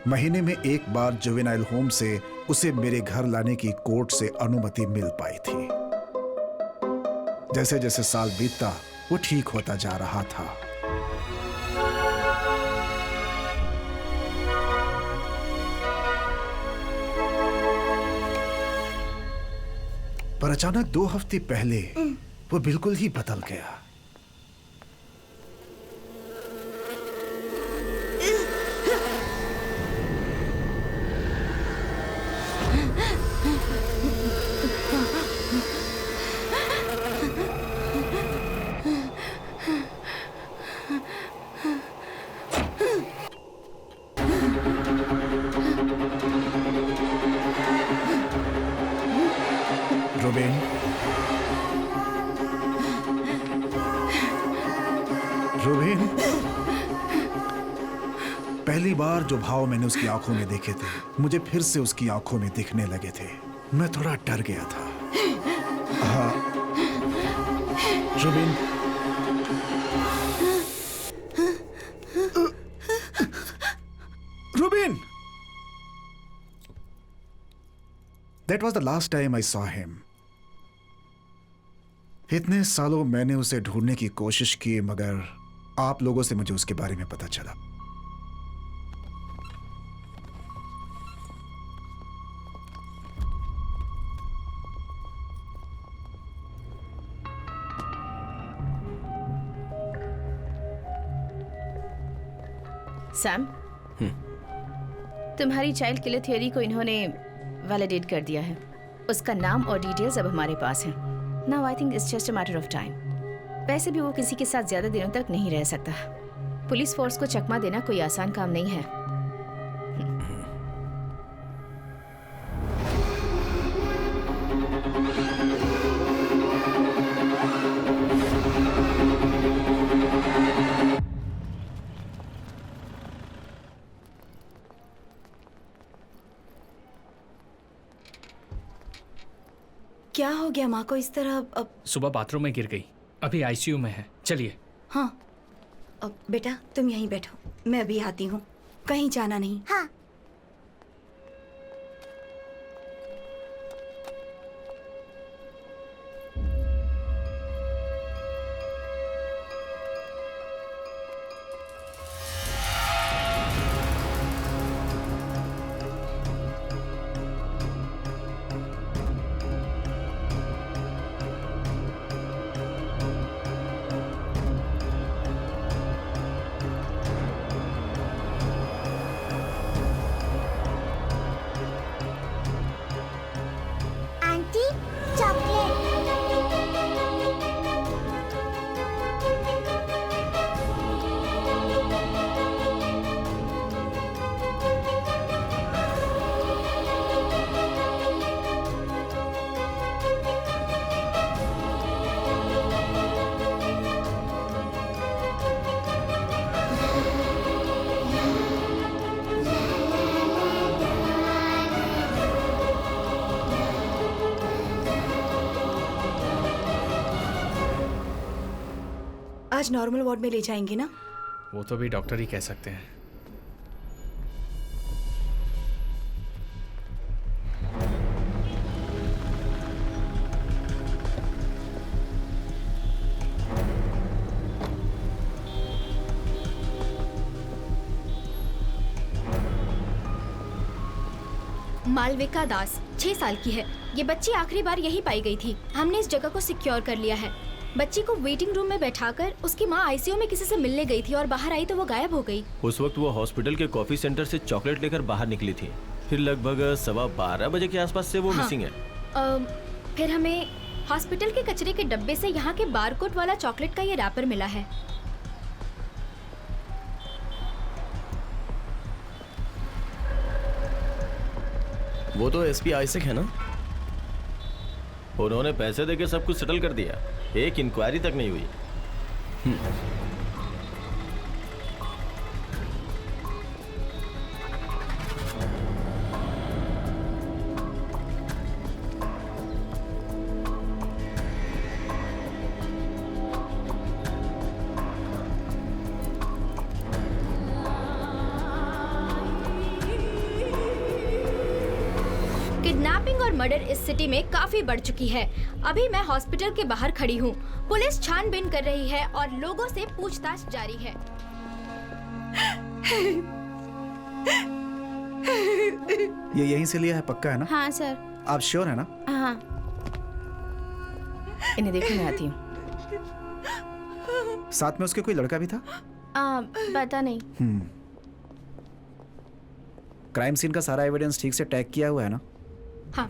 महीने में एक बार जुवेनाइल होम से उसे मेरे घर लाने की कोर्ट से अनुमति मिल पाई थी। जैसे जैसे साल बीतता वो ठीक होता जा रहा था। पर अचानक 2 हफ्ते पहले वो बिल्कुल ही बदल गया। रुबेन, रुबेन, पहली बार जो भाव मैंने उसकी आंखों में देखे थे मुझे फिर से उसकी आंखों में दिखने लगे थे। मैं थोड़ा डर गया था। हाँ Ruben, Ruben, That was the last time I saw him. इतने सालों मैंने उसे ढूंढने की कोशिश की मगर आप लोगों से मुझे उसके बारे में पता चला। सैम, तुम्हारी चाइल्ड किलर थ्योरी को इन्होंने वैलिडेट कर दिया है। उसका नाम और डिटेल्स अब हमारे पास हैं। Now I think it's just a matter of time. वैसे भी वो किसी के साथ ज्यादा दिनों तक नहीं रह सकता। पुलिस फोर्स को चकमा देना कोई आसान काम नहीं है। क्या हो गया माँ को इस तरह? अब सुबह बाथरूम में गिर गई, अभी आईसीयू में है। चलिए। हाँ, अब बेटा तुम यहीं बैठो, मैं अभी आती हूँ। कहीं जाना नहीं। हाँ। आज नॉर्मल वार्ड में ले जाएंगे ना? वो तो भी डॉक्टर ही कह सकते हैं। मालविका दास 6 साल की है। ये बच्ची आखिरी बार यही पाई गई थी। हमने इस जगह को सिक्योर कर लिया है। बच्ची को वेटिंग रूम में बैठाकर उसकी माँ आईसीयू में किसी से मिलने गई थी और बाहर आई तो वो गायब हो गई। उस वक्त वो हॉस्पिटल के कॉफी सेंटर से चॉकलेट लेकर बाहर निकली थी। फिर लगभग 12:15 बजे के आसपास से वो मिसिंग है। फिर हमें हॉस्पिटल के कचरे के डब्बे से यहाँ के बारकोड वाला चॉकलेट का ये रैपर मिला है। वो तो एसपी आइजैक है ना? उन्होंने पैसे देके सब कुछ सेटल कर दिया, एक इंक्वायरी तक नहीं हुई। और मर्डर इस सिटी में काफी बढ़ चुकी है। अभी मैं हॉस्पिटल के बाहर खड़ी हूँ। पुलिस छानबीन कर रही है और लोगों से पूछताछ जारी है। ये यहीं से लिया है, पक्का है ना? हाँ सर। आप श्योर है ना? हाँ। इन्हें देखो, मैं आती हूँ। साथ में उसके कोई लड़का भी था? पता नहीं। क्राइम सीन का सारा एविडेंस ठीक से टैग किया हुआ है ना? हाँ।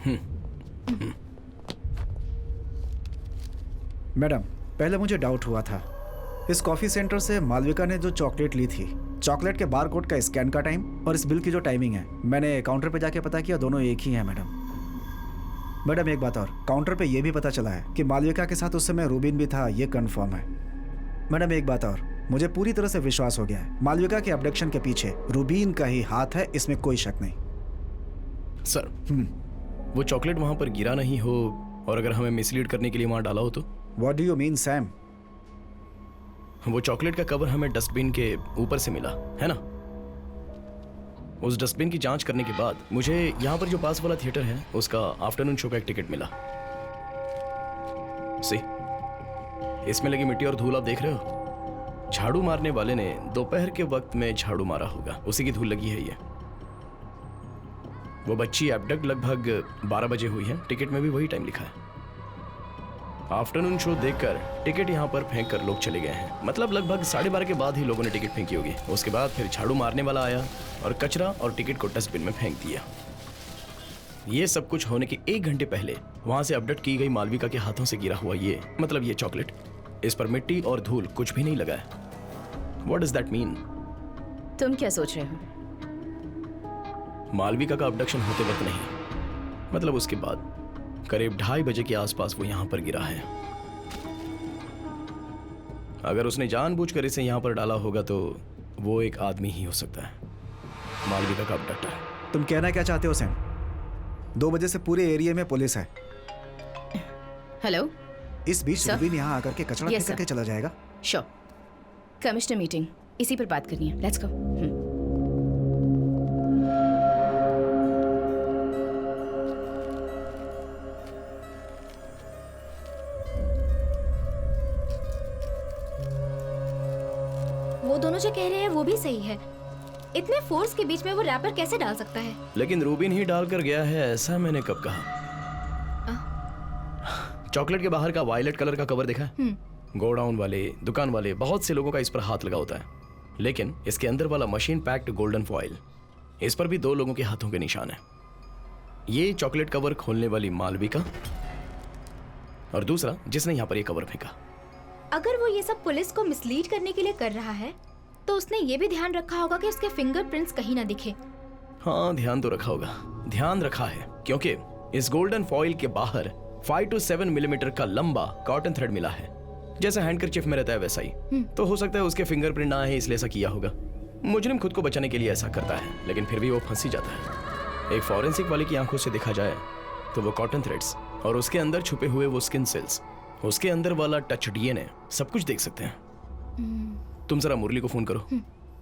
मैडम, पहले मुझे डाउट हुआ था। इस कॉफी सेंटर से मालविका ने जो चॉकलेट ली थी, चॉकलेट के बारकोड का स्कैन का टाइम और इस बिल की जो टाइमिंग है, मैंने काउंटर पे जाके पता किया, दोनों एक ही हैं मैडम। मैडम एक बात और, काउंटर पे ये भी पता चला है कि मालविका के साथ उस समय रूबिन भी था, ये कंफर्म है। मैडम एक बात और, मुझे पूरी तरह से विश्वास हो गया है, मालविका के अबडक्शन के पीछे रूबिन का ही हाथ है, इसमें कोई शक नहीं। सर, वो चॉकलेट वहां पर गिरा नहीं हो और अगर हमें मिसलीड करने के लिए वहां डाला हो तो? What do you mean Sam? वो चॉकलेट का कवर हमें डस्टबिन के ऊपर से मिला है ना। उस डस्टबिन की जांच करने के बाद मुझे यहाँ पर जो पास वाला थिएटर है उसका आफ्टरनून शो का एक टिकट मिला। सी, इसमें लगी मिट्टी और धूल आप देख रहे हो। झाड़ू मारने वाले ने दोपहर के वक्त में झाड़ू मारा होगा, उसी की धूल लगी है ये। वो बच्ची एबडक्ट लगभग 12 बजे हुई है, टिकट में भी वही टाइम लिखा है। आफ्टरनून शो देखकर टिकट यहाँ पर फेंक कर लोग चले गए हैं, मतलब लगभग 12:30 के बाद ही लोगों ने टिकट फेंकी होगी। उसके बाद फिर झाड़ू मारने वाला आया और कचरा और टिकट को डस्टबिन में फेंक दिया। ये सब कुछ होने के 1 घंटे पहले वहां से अपडेट की गई मालविका के हाथों से गिरा हुआ ये, मतलब ये चॉकलेट, इस पर मिट्टी और धूल कुछ भी नहीं लगा है। What does that mean? तुम क्या सोच रहे हो? मालविका का अबडक्शन होते वक्त नहीं, मतलब उसके बाद करीब 2:30 बजे के आसपास वो यहां पर गिरा है। अगर उसने जानबूझकर इसे यहां पर डाला होगा तो वो एक आदमी ही हो सकता है, मालविका का अबडक्टर। तुम कहना क्या चाहते हो सैम? 2 बजे से पूरे एरिया में पुलिस है। हेलो, इस बीच रूबिन यहाँ आकर के कचरा फेंक करके चला जाएगा। श्योर। कमिश्नर मीटिंग, इसी पर बात करनी है। Let's go. वो दोनों जो कह रहे हैं वो भी सही है। इतने फोर्स के बीच में वो रैपर कैसे डाल सकता है? लेकिन रूबिन ही डाल कर गया है, ऐसा मैंने कब कहा? चॉकलेट के बाहर का वायलेट कलर का कवर देखा है? गोडाउन वाले, दुकान वाले, बहुत से लोगों का इस पर हाथ लगा होता है, लेकिन इसके अंदर वाला मशीन पैक्ड गोल्डन फॉइल, इस पर भी 2 लोगों के हाथों के निशान है। ये चॉकलेट कवर खोलने वाली मालविका और दूसरा जिसने यहाँ पर ये कवर फेंका। अगर वो ये सब पुलिस को मिसलीड करने के लिए कर रहा है तो उसने ये भी ध्यान रखा होगा कि उसके फिंगरप्रिंट्स कहीं ना दिखे। हाँ, ध्यान तो रखा होगा, ध्यान रखा है, क्योंकि इस गोल्डन फॉइल के बाहर 5 to 7 मिलीमीटर का लंबा कॉटन थ्रेड मिला है, जैसा हैंडकरचीफ में रहता है वैसा ही। तो हो सकता है उसके फिंगरप्रिंट ना है, इसलिए ऐसा किया होगा। मुजरिम खुद को बचाने के लिए ऐसा करता है, लेकिन फिर भी वो फंस ही जाता है। एक फॉरेंसिक वाले की आंखों से देखा जाए तो वो कॉटन थ्रेड्स और उसके अंदर छुपे हुए वो स्किन सेल्स, उसके अंदर वाला टच डीएनए, सब कुछ देख सकते हैं। तुम जरा मुरली को फोन करो।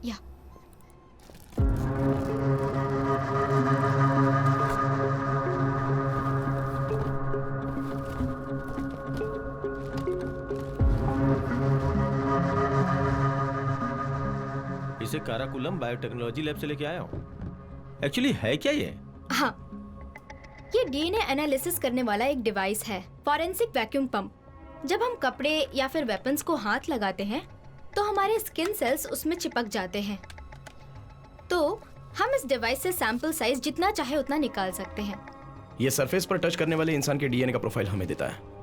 या इसे काराकुलम बायोटेक्नोलॉजी लैब से लेके आया हूँ। एक्चुअली है क्या ये? हाँ, ये डीएनए एनालिसिस करने वाला एक डिवाइस है, फॉरेंसिक वैक्यूम पंप। जब हम कपड़े या फिर वेपन्स को हाथ लगाते हैं तो हमारे स्किन सेल्स उसमें चिपक जाते हैं। तो हम इस डिवाइस से सैंपल साइज जितना चाहे उतना निकाल सकते हैं। ये सरफेस पर टच करने वाले इंसान के डीएनए का प्रोफाइल हमें देता है।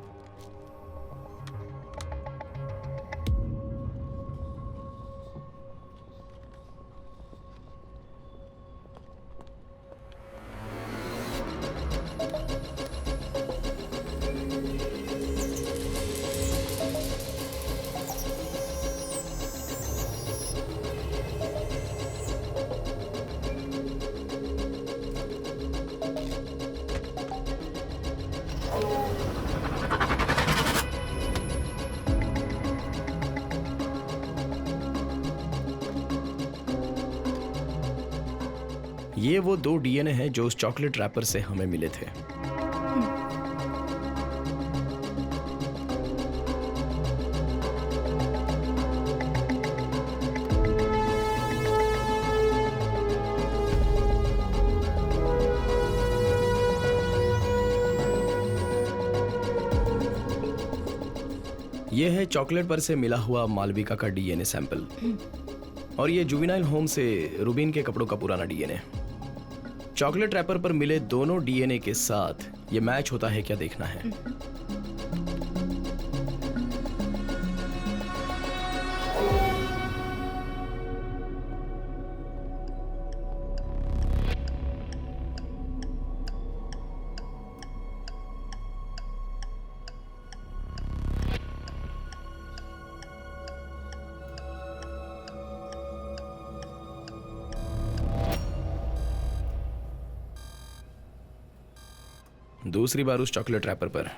ये वो 2 डीएनए हैं जो उस चॉकलेट रैपर से हमें मिले थे। ये है चॉकलेट पर से मिला हुआ मालविका का डीएनए सैंपल और ये जुवेनाइल होम से रूबिन के कपड़ों का पुराना डीएनए। चॉकलेट रैपर पर मिले दोनों डीएनए के साथ ये मैच होता है क्या देखना है। दूसरी बार उस चॉकलेट रैपर पर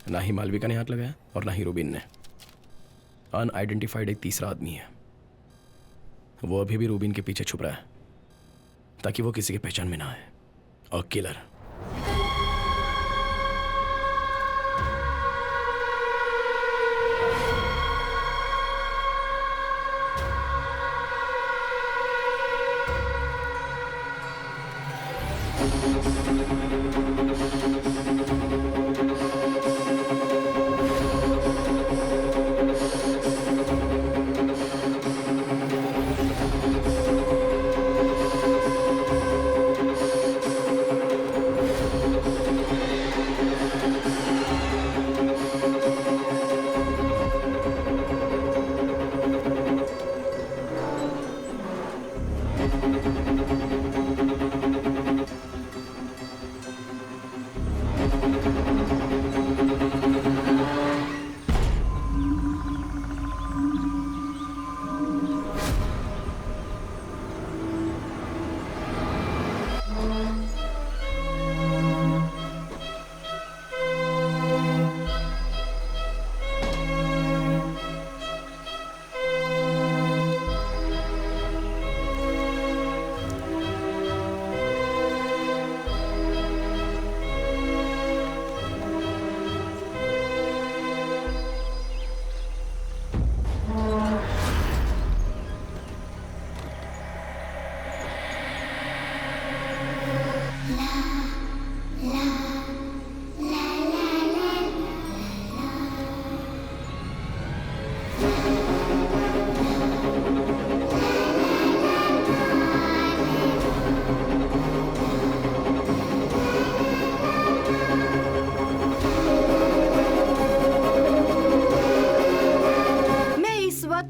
ना ही मालविका ने हाथ लगाया और ना ही रूबिन ने। अनआइडेंटिफाइड एक तीसरा आदमी है, वो अभी भी रूबिन के पीछे छुप रहा है ताकि वो किसी के पहचान में ना आए। और किलर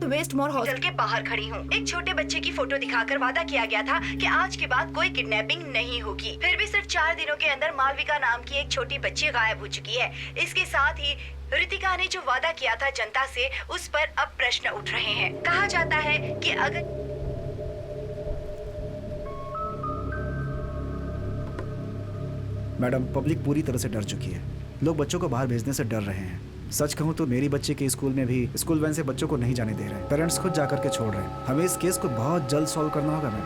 वेस्टमोर हॉस्टल के बाहर खड़ी हूँ। एक छोटे बच्चे की फोटो दिखाकर वादा किया गया था कि आज के बाद कोई किडनैपिंग नहीं होगी। फिर भी सिर्फ 4 दिनों के अंदर मालविका नाम की एक छोटी बच्ची गायब हो चुकी है। इसके साथ ही रितिका ने जो वादा किया था जनता से, उस पर अब प्रश्न उठ रहे हैं। कहा जाता है कि अगर मैडम, पब्लिक पूरी तरह से डर चुकी है। लोग बच्चों को बाहर भेजने से डर रहे हैं। सच कहूँ तो मेरी बच्चे के स्कूल में भी स्कूल वैन से बच्चों को नहीं जाने दे रहे। पेरेंट्स खुद जाकर के छोड़ रहे हैं। हमें इस केस को बहुत जल्द सॉल्व करना होगा मैम।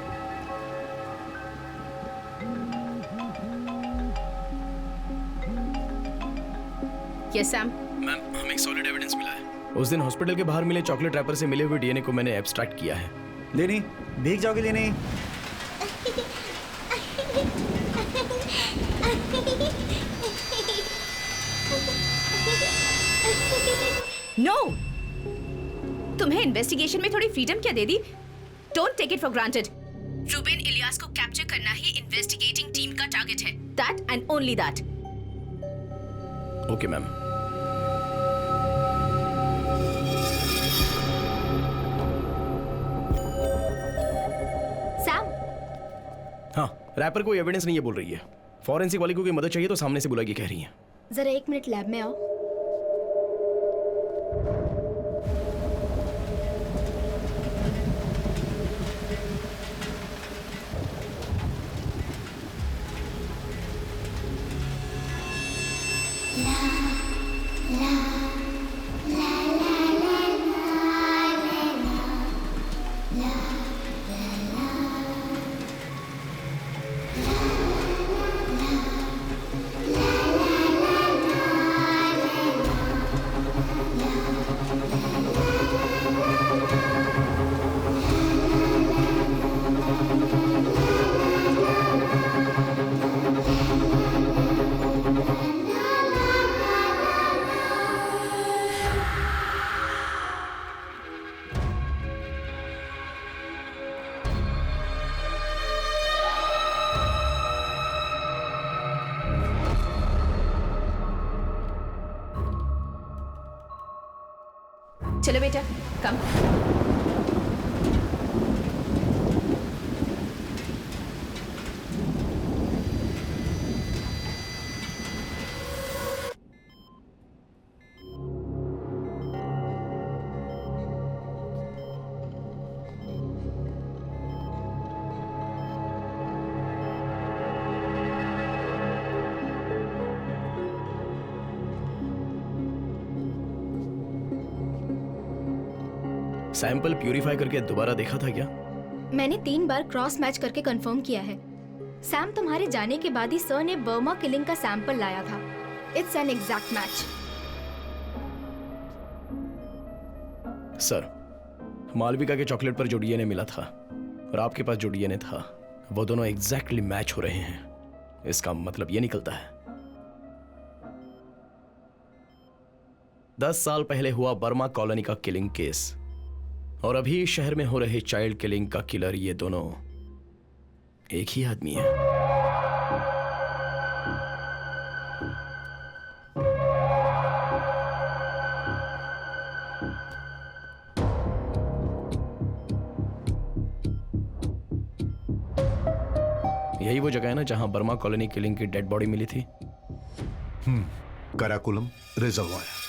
Yes Sam. मैम, हमें एक सॉलिड एविडेंस मिला है। उस दिन हॉस्पिटल के बाहर मिले चॉकलेट रैपर से मिले हुए डीएनए को मैंने एब्स्ट्रैक्ट किया है। लेनी, भीग जाओगी लेनी। नो, तुम्हें इन्वेस्टिगेशन में थोड़ी फ्रीडम क्या दे दी? Don't take it for granted. Rubin Elias को कैप्चर करना ही इन्वेस्टिगेटिंग टीम का टारगेट है। That and only that. Okay ma'am. Sam, हाँ, रैपर कोई एविडेंस नहीं है बोल रही है। फॉरेंसिक वाली को कोई मदद चाहिए तो सामने से बुलाइए कह रही है। जरा 1 मिनट लैब में आओ। चलो बेटा, कम। सैंपल प्यूरिफाई करके दोबारा देखा था क्या? मैंने 3 बार क्रॉस मैच करके कंफर्म किया है। सैम, तुम्हारे जाने के बाद ही सर ने बर्मा किलिंग का सैंपल लाया था। It's an exact match. Sir, Malvika के चॉकलेट पर जो डीएनए मिला था और आपके पास जो डीएनए था, वो दोनों एग्जैक्टली मैच हो रहे हैं। इसका मतलब ये निकलता है 10 साल पहले हुआ बर्मा कॉलोनी का किलिंग केस और अभी शहर में हो रहे चाइल्ड किलिंग का किलर, ये दोनों एक ही आदमी है। यही वो जगह है ना जहां बर्मा कॉलोनी किलिंग की डेड बॉडी मिली थी? कराकुलम रिजर्वायर।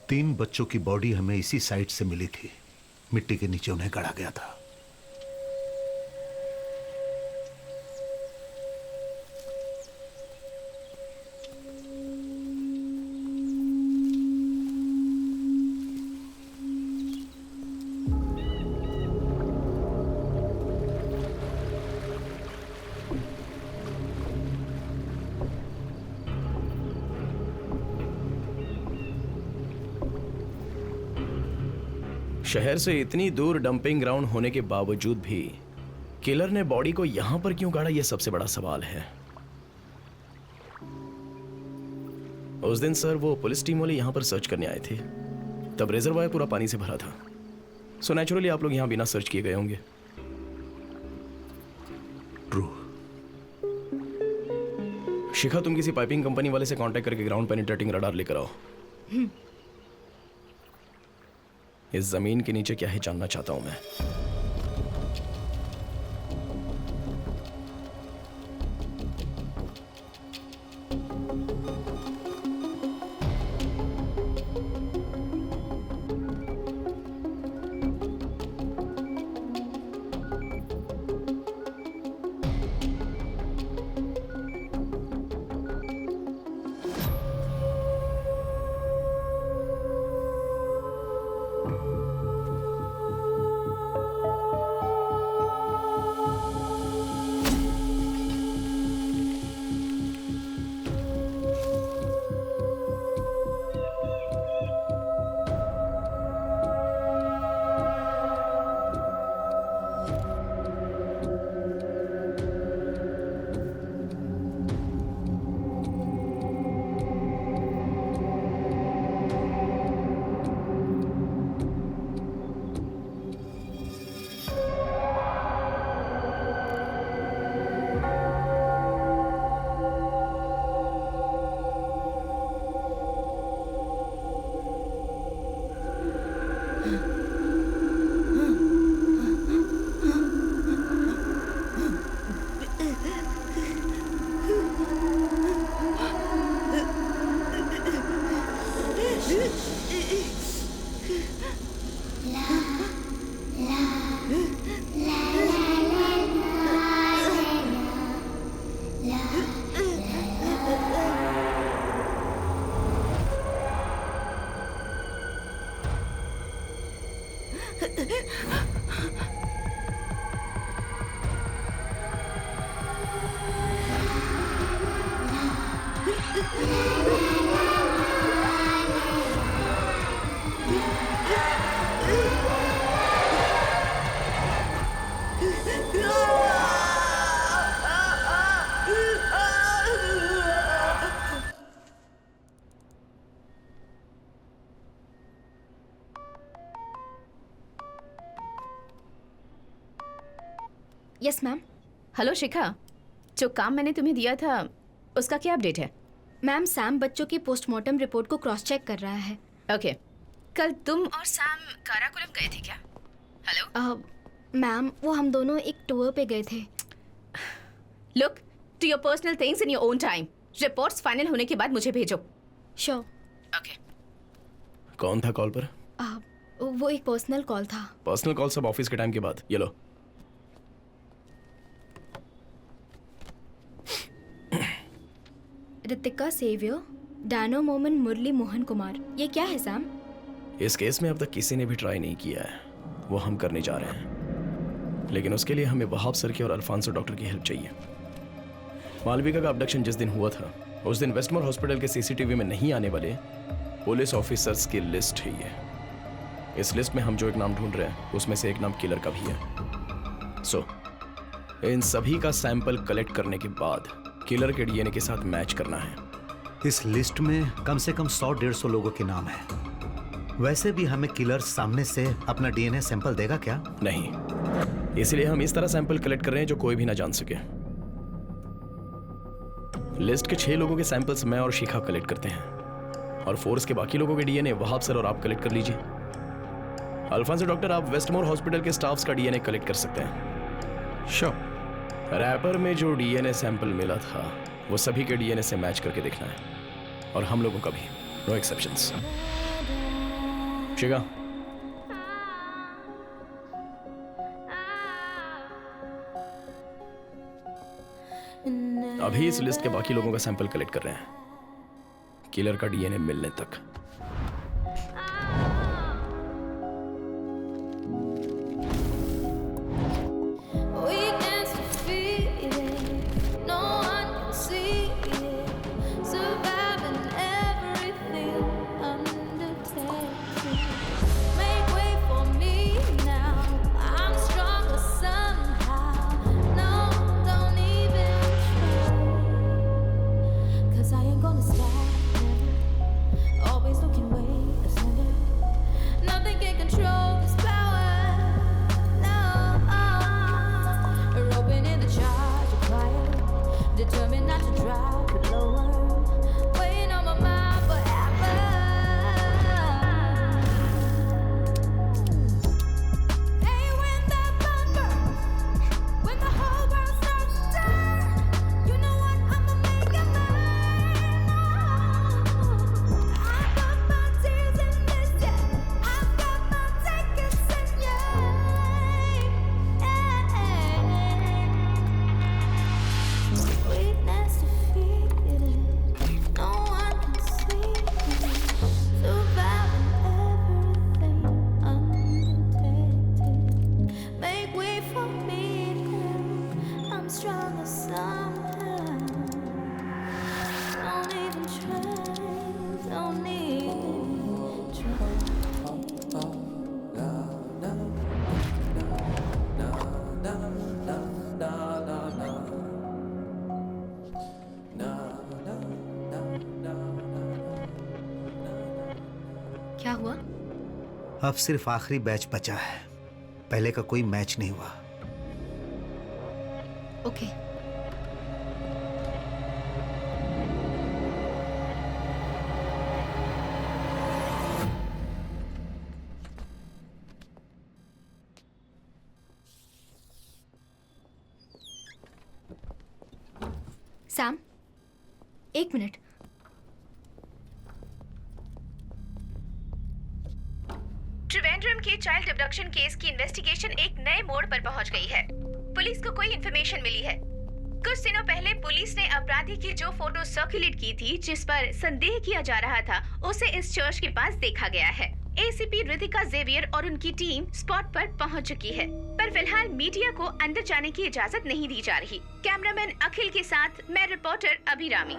तीन बच्चों की बॉडी हमें इसी साइट से मिली थी। मिट्टी के नीचे उन्हें गड़ा गया था। शहर से इतनी दूर डंपिंग ग्राउंड होने के बावजूद भी किलर ने बॉडी को यहां पर क्यों गाड़ा, यह सबसे बड़ा सवाल है। उस दिन सर वो पुलिस टीम वाले यहां पर सर्च करने आए थे, तब रिजर्वायर पूरा पानी से भरा था। सो नेचुरली आप लोग यहां बिना सर्च किए गए होंगे। ट्रू। शिखा, तुम किसी पाइपिंग कंपनी वाले से कांटेक्ट करके ग्राउंड पेनिट्रेटिंग रडार लेकर आओ। इस जमीन के नीचे क्या है जानना चाहता हूं मैं। Yes ma'am. हेलो शिखा, जो काम मैंने तुम्हें दिया था उसका क्या अपडेट है? मैम सैम बच्चों की पोस्टमार्टम रिपोर्ट को क्रॉस चेक कर रहा है। ओके, कल तुम और सैम काराकोरम गए थे क्या? हेलो मैम वो हम दोनों एक टूर पे गए थे। Look to your personal things in your own time. Reports final होने के बाद मुझे भेजो। श्योर। ओके। कौन था कॉल पर? वो एक पर्सनल कॉल था। पर्सनल कॉल सब ऑफिस के टाइम के बाद। ये लो। रितिका सेवियर, डैनो मोमन मुरली मोहन कुमार। ये क्या है सैम? इस केस में अब तक किसी ने भी ट्राई नहीं किया है, वो हम करने जा रहे हैं। लेकिन उसके लिए हमें वहाब सर की और अल्फांसो डॉक्टर की हेल्प चाहिए। मालविका का अबडक्शन जिस दिन हुआ था उस दिन वेस्टमोर हॉस्पिटल के सीसीटीवी में नहीं आने वाले पुलिस ऑफिसर्स की लिस्ट है ये। इस लिस्ट में हम जो एक नाम ढूंढ रहे हैं उसमें से एक नाम किलर का भी है। सो इन सभी का सैंपल कलेक्ट करने के बाद किलर के डीएनए के साथ मैच करना है। इस लिस्ट में कम से कम 100-150 लोगों के नाम हैं। वैसे भी हमें किलर सामने से अपना डीएनए सैंपल देगा क्या? नहीं, इसलिए हम इस तरह सैंपल कलेक्ट कर रहे हैं जो कोई भी ना जान सके। लिस्ट के 6 लोगों के सैंपल्स मैं और शिखा कलेक्ट करते हैं और फोर्स के बाकी लोगों के डीएनए वहाब सर और आप कलेक्ट कर लीजिए। अल्फांसो डॉक्टर, आप वेस्टमोर हॉस्पिटल के स्टाफ्स का डीएनए कलेक्ट कर सकते हैं। श्योर। रैपर में जो डीएनए सैंपल मिला था वो सभी के डीएनए से मैच करके देखना है और हम लोगों का भी, नो एक्सेप्शंस। शिखा, अभी इस लिस्ट के बाकी लोगों का सैंपल कलेक्ट कर रहे हैं किलर का डीएनए मिलने तक। क्या हुआ? अब सिर्फ आखिरी बैच बचा है, पहले का कोई मैच नहीं हुआ। ओके। सैम, एक मिनट। त्रिवेंद्रम के चाइल्ड अबडक्शन केस की इन्वेस्टिगेशन एक नए मोड़ पर पहुंच गई है। पुलिस को कोई इन्फॉर्मेशन मिली है। कुछ दिनों पहले पुलिस ने अपराधी की जो फोटो सर्कुलेट की थी, जिस पर संदेह किया जा रहा था, उसे इस चर्च के पास देखा गया है। एसीपी रितिका जेवियर और उनकी टीम स्पॉट पर पहुंच चुकी है, पर फिलहाल मीडिया को अंदर जाने की इजाजत नहीं दी जा रही। कैमरामैन अखिल के साथ मैं रिपोर्टर अभिरामी।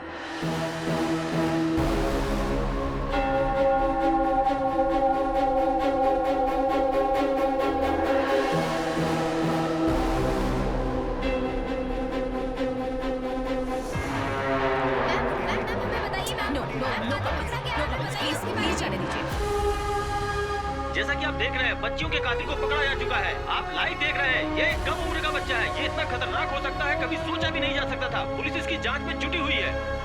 जैसा जैसा कि आप देख रहे हैं, बच्चियों के कातिल को पकड़ा जा चुका है। आप लाइव देख रहे हैं, ये एक कम उम्र का बच्चा है। ये इतना खतरनाक हो सकता है, कभी सोचा भी नहीं जा सकता था। पुलिस इसकी जांच में जुटी हुई है।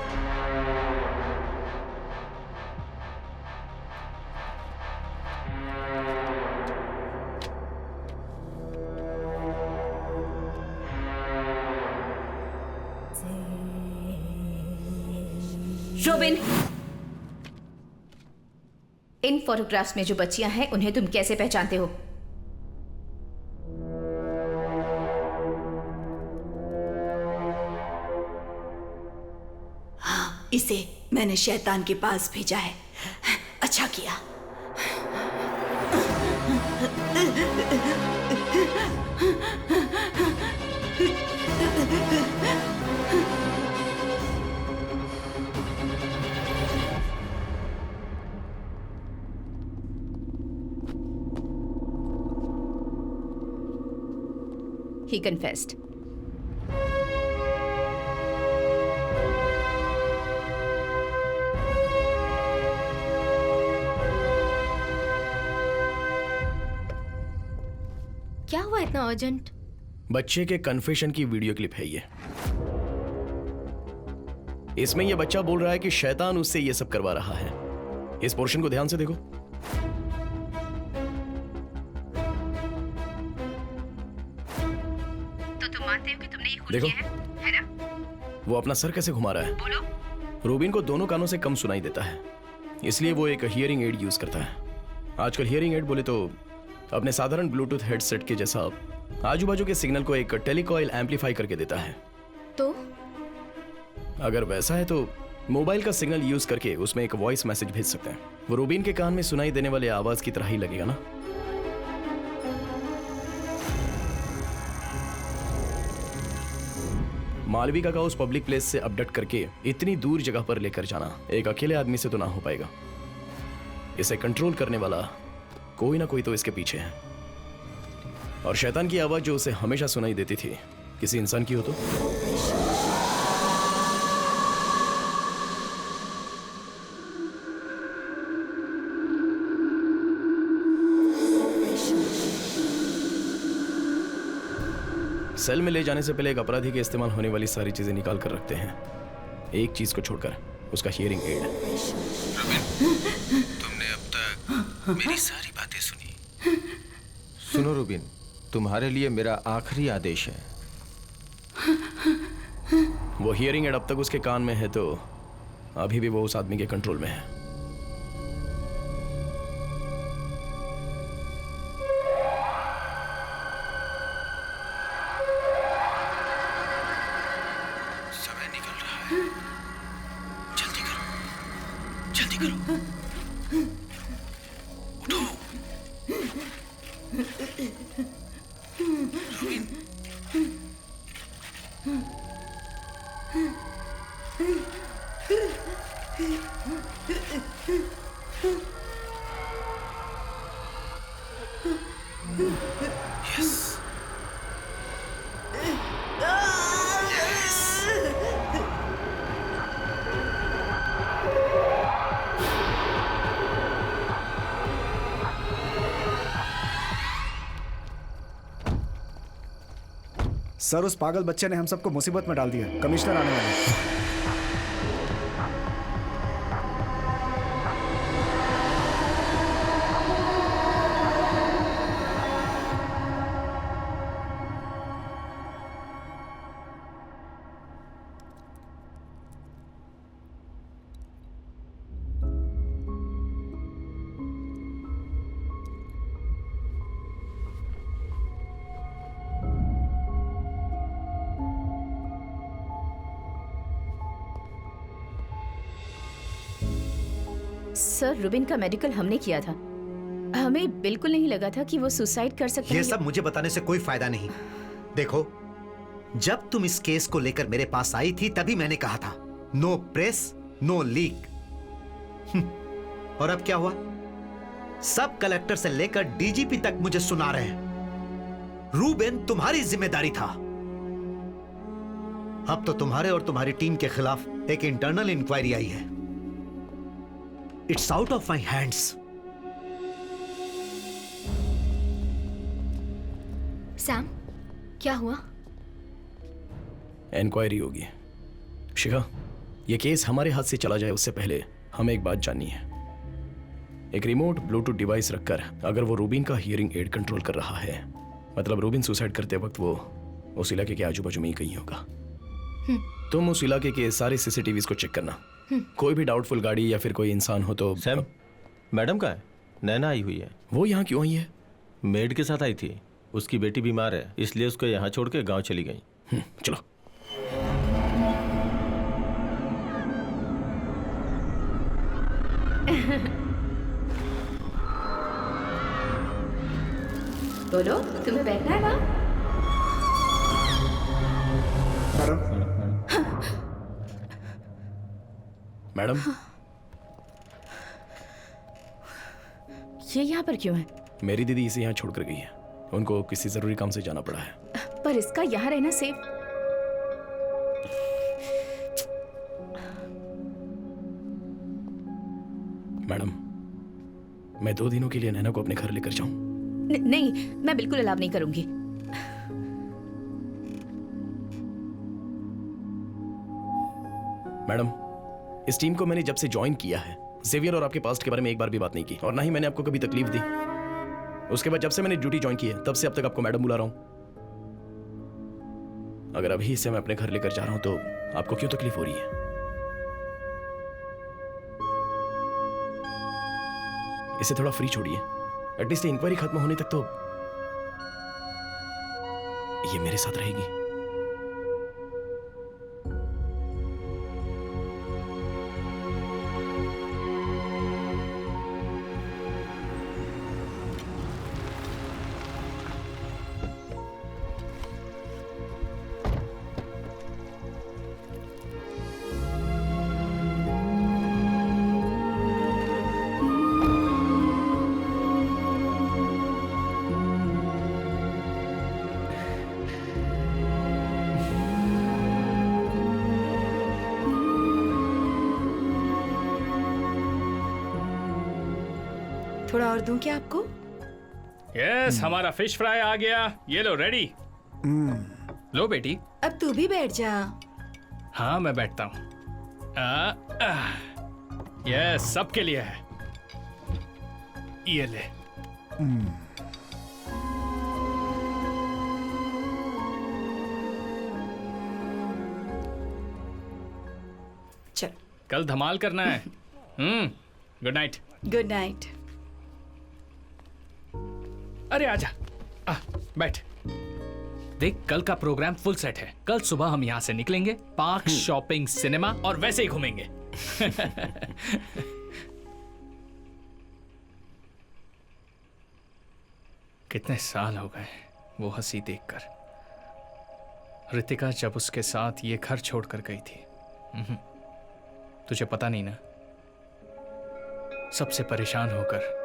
रोबिन, इन फोटोग्राफ्स में जो बच्चियां हैं उन्हें तुम कैसे पहचानते हो? हाँ, इसे मैंने शैतान के पास भेजा है। अच्छा किया। He confessed. क्या हुआ इतना अर्जेंट? बच्चे के कन्फेशन की वीडियो क्लिप है ये। इसमें ये बच्चा बोल रहा है कि शैतान उससे ये सब करवा रहा है। इस पोर्शन को ध्यान से देखो। तो तुम मानते हो कि तुमने ये खून देखो। किया है ना? वो अपना सर कैसे घुमा रहा है। बोलो। रूबिन को दोनों कानों से कम सुनाई देता है, इसलिए वो एक हियरिंग एड यूज करता है। आजकल हियरिंग एड बोले तो अपने साधारण ब्लूटूथ हेडसेट के जैसा आजू बाजू के सिग्नल को एक टेलीकॉइल एम्पलीफाई करके देता है। तो अगर वैसा है तो मोबाइल का सिग्नल यूज करके उसमें एक वॉइस मैसेज भेज सकते हैं। वो रूबिन के कान में सुनाई देने वाले आवाज की तरह ही लगेगा ना। मालविका का उस पब्लिक प्लेस से अपडेट करके इतनी दूर जगह पर लेकर जाना एक अकेले आदमी से तो ना हो पाएगा। इसे कंट्रोल करने वाला कोई ना कोई तो इसके पीछे है। और शैतान की आवाज जो उसे हमेशा सुनाई देती थी, किसी इंसान की हो तो। सेल में ले जाने से पहले एक अपराधी के इस्तेमाल होने वाली सारी चीजें निकाल कर रखते हैं, एक चीज को छोड़कर, उसका हियरिंग एड। तुमने अब तक मेरी सारी बातें सुनी। सुनो रूबिन, तुम्हारे लिए मेरा आखिरी आदेश है। वो हियरिंग एड अब तक उसके कान में है तो अभी भी वो उस आदमी के कंट्रोल में है। समय निकल रहा है, जल्दी करो, जल्दी करो, उठो। रूबिन, यस, सर, उस पागल बच्चे ने हम सबको मुसीबत में डाल दिया। कमिश्नर आने वाले हैं। सर, रुबिन का मेडिकल हमने किया था। हमें बिल्कुल नहीं लगा था कि वो सुसाइड कर सकता है। ये सब मुझे बताने से कोई फायदा नहीं। देखो, जब तुम इस केस को लेकर मेरे पास आई थी तभी मैंने कहा था, नो प्रेस नो लीक। और अब क्या हुआ? सब कलेक्टर से लेकर डीजीपी तक मुझे सुना रहे हैं रूबेन तुम्हारी जिम्मेदारी था। अब तो तुम्हारे और तुम्हारी टीम के खिलाफ एक इंटरनल इंक्वायरी आई है। It's out of my hands. Sam, क्या हुआ? इंक्वायरी होगी। शिखा, ये केस हमारे हाथ से चला जाए उससे पहले हमें एक बात जाननी है। एक रिमोट ब्लूटूथ डिवाइस रखकर अगर वो रूबिन का हियरिंग एड कंट्रोल कर रहा है, मतलब रूबिन सुसाइड करते वक्त वो उस इलाके के आजू बाजू में ही कहीं होगा। तुम उस इलाके के सारे सीसीटीवीज को चेक करना। कोई भी डाउटफुल गाड़ी या फिर कोई इंसान हो तो। सैम, मैडम का है? नैना आई हुई है। वो यहाँ क्यों आई है? मेड के साथ आई थी। उसकी बेटी बीमार है, इसलिए उसको यहाँ छोड़ के गाँव चली गई। चलो। बोलो, तुम्हें बैठना है वहाँ? मैडम, ये यहाँ पर क्यों है? मेरी दीदी इसे यहाँ छोड़कर गई है। उनको किसी जरूरी काम से जाना पड़ा है। पर इसका यहाँ रहना सेफ। मैडम, मैं 2 दिनों के लिए नैना को अपने घर लेकर जाऊं? नहीं, मैं बिल्कुल अलाव नहीं करूंगी। मैडम, इस टीम को मैंने जब से ज्वाइन किया है, जेवियर और आपके पास्ट के बारे में एक बार भी बात नहीं की, और ना ही मैंने आपको कभी तकलीफ दी। उसके बाद जब से मैंने ड्यूटी ज्वाइन की है, तब से अब तक आपको मैडम बुला रहा हूं। अगर अभी इसे मैं अपने घर लेकर जा रहा हूं तो आपको क्यों तकलीफ हो रही है? इसे थोड़ा फ्री छोड़िए। एटलीस्ट इंक्वायरी खत्म होने तक तो ये मेरे साथ रहेगी। थोड़ा और दूं क्या आपको? यस, हमारा फिश फ्राई आ गया। ये लो, रेडी। लो बेटी। अब तू भी बैठ जा। हाँ, मैं बैठता हूँ। यस, सबके लिए है। ये ले। चल। कल धमाल करना है। Good night. Good night. अरे आजा, बैठ। देख, कल का प्रोग्राम फुल सेट है। कल सुबह हम यहाँ से निकलेंगे, पार्क, शॉपिंग, सिनेमा और वैसे ही घूमेंगे। कितने साल हो गए वो हंसी देखकर। रितिका जब उसके साथ ये घर छोड़कर गई थी। तुझे पता नहीं ना, सबसे परेशान होकर,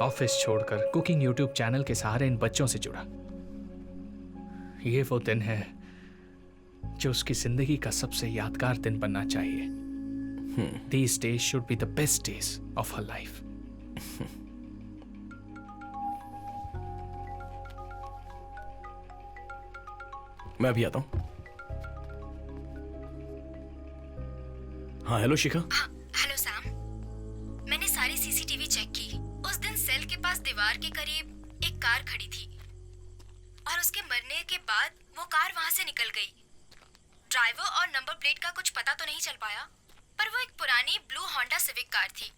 ऑफिस छोड़कर, कुकिंग यूट्यूब चैनल के सहारे इन बच्चों से जुड़ा। ये वो दिन है जो उसकी जिंदगी का सबसे यादगार दिन बनना चाहिए। These days should be the best days of her life. मैं अभी आता हूं। हाँ, हेलो शिखा। हेलो सैम, मैंने सारी सीसीटीवी चेक की। उस दिन सेल के पास दीवार के करीब एक कार खड़ी थी और उसके मरने के बाद वो कार वहां से निकल गई। ड्राइवर और नंबर प्लेट का कुछ पता तो नहीं चल पाया, पर वो एक पुरानी ब्लू होंडा सिविक कार थी।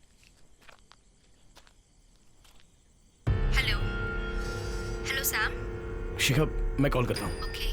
Hello hello Sam. शिखा, मैं कॉल करता हूँ। ओके।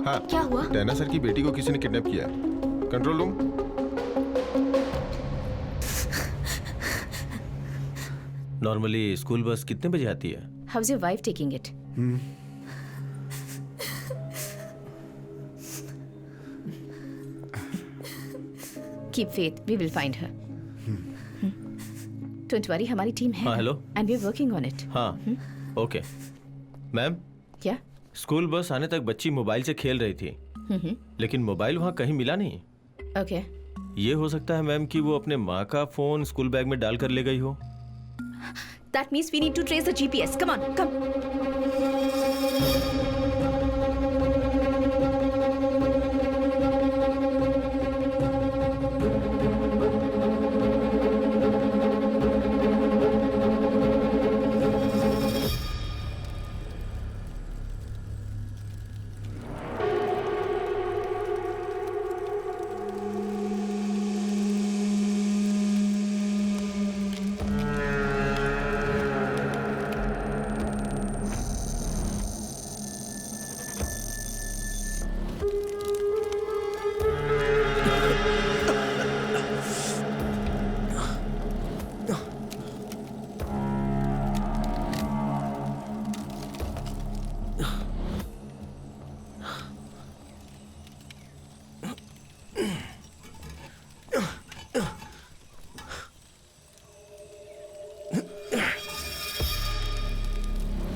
हाँ क्या हुआ? टैना सर की बेटी को किसी ने किडनैप किया है। Control room. Normally school bus कितने बजे आती है? How is your wife taking it? Keep faith, we will find her. Don't worry, हमारी टीम है। हाँ, hello. And we are working on it. हाँ, ओके। मैम, क्या? स्कूल बस आने तक बच्ची मोबाइल से खेल रही थी, लेकिन मोबाइल वहाँ कहीं मिला नहीं। ओके। ये हो सकता है मैम कि वो अपने माँ का फोन स्कूल बैग में डाल कर ले गई हो। That means we need to trace the GPS. Come on, come.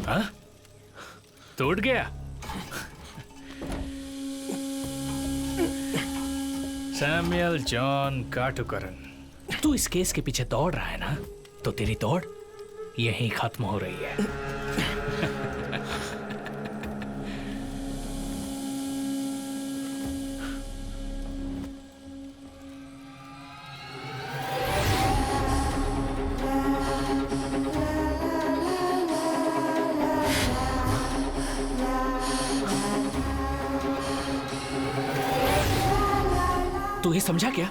हाँ? टूट गया? सैमुअल जॉन काटुकरन, तू इस केस के पीछे दौड़ रहा है ना, तो तेरी दौड़ यहीं खत्म हो रही है। तू ये समझा क्या?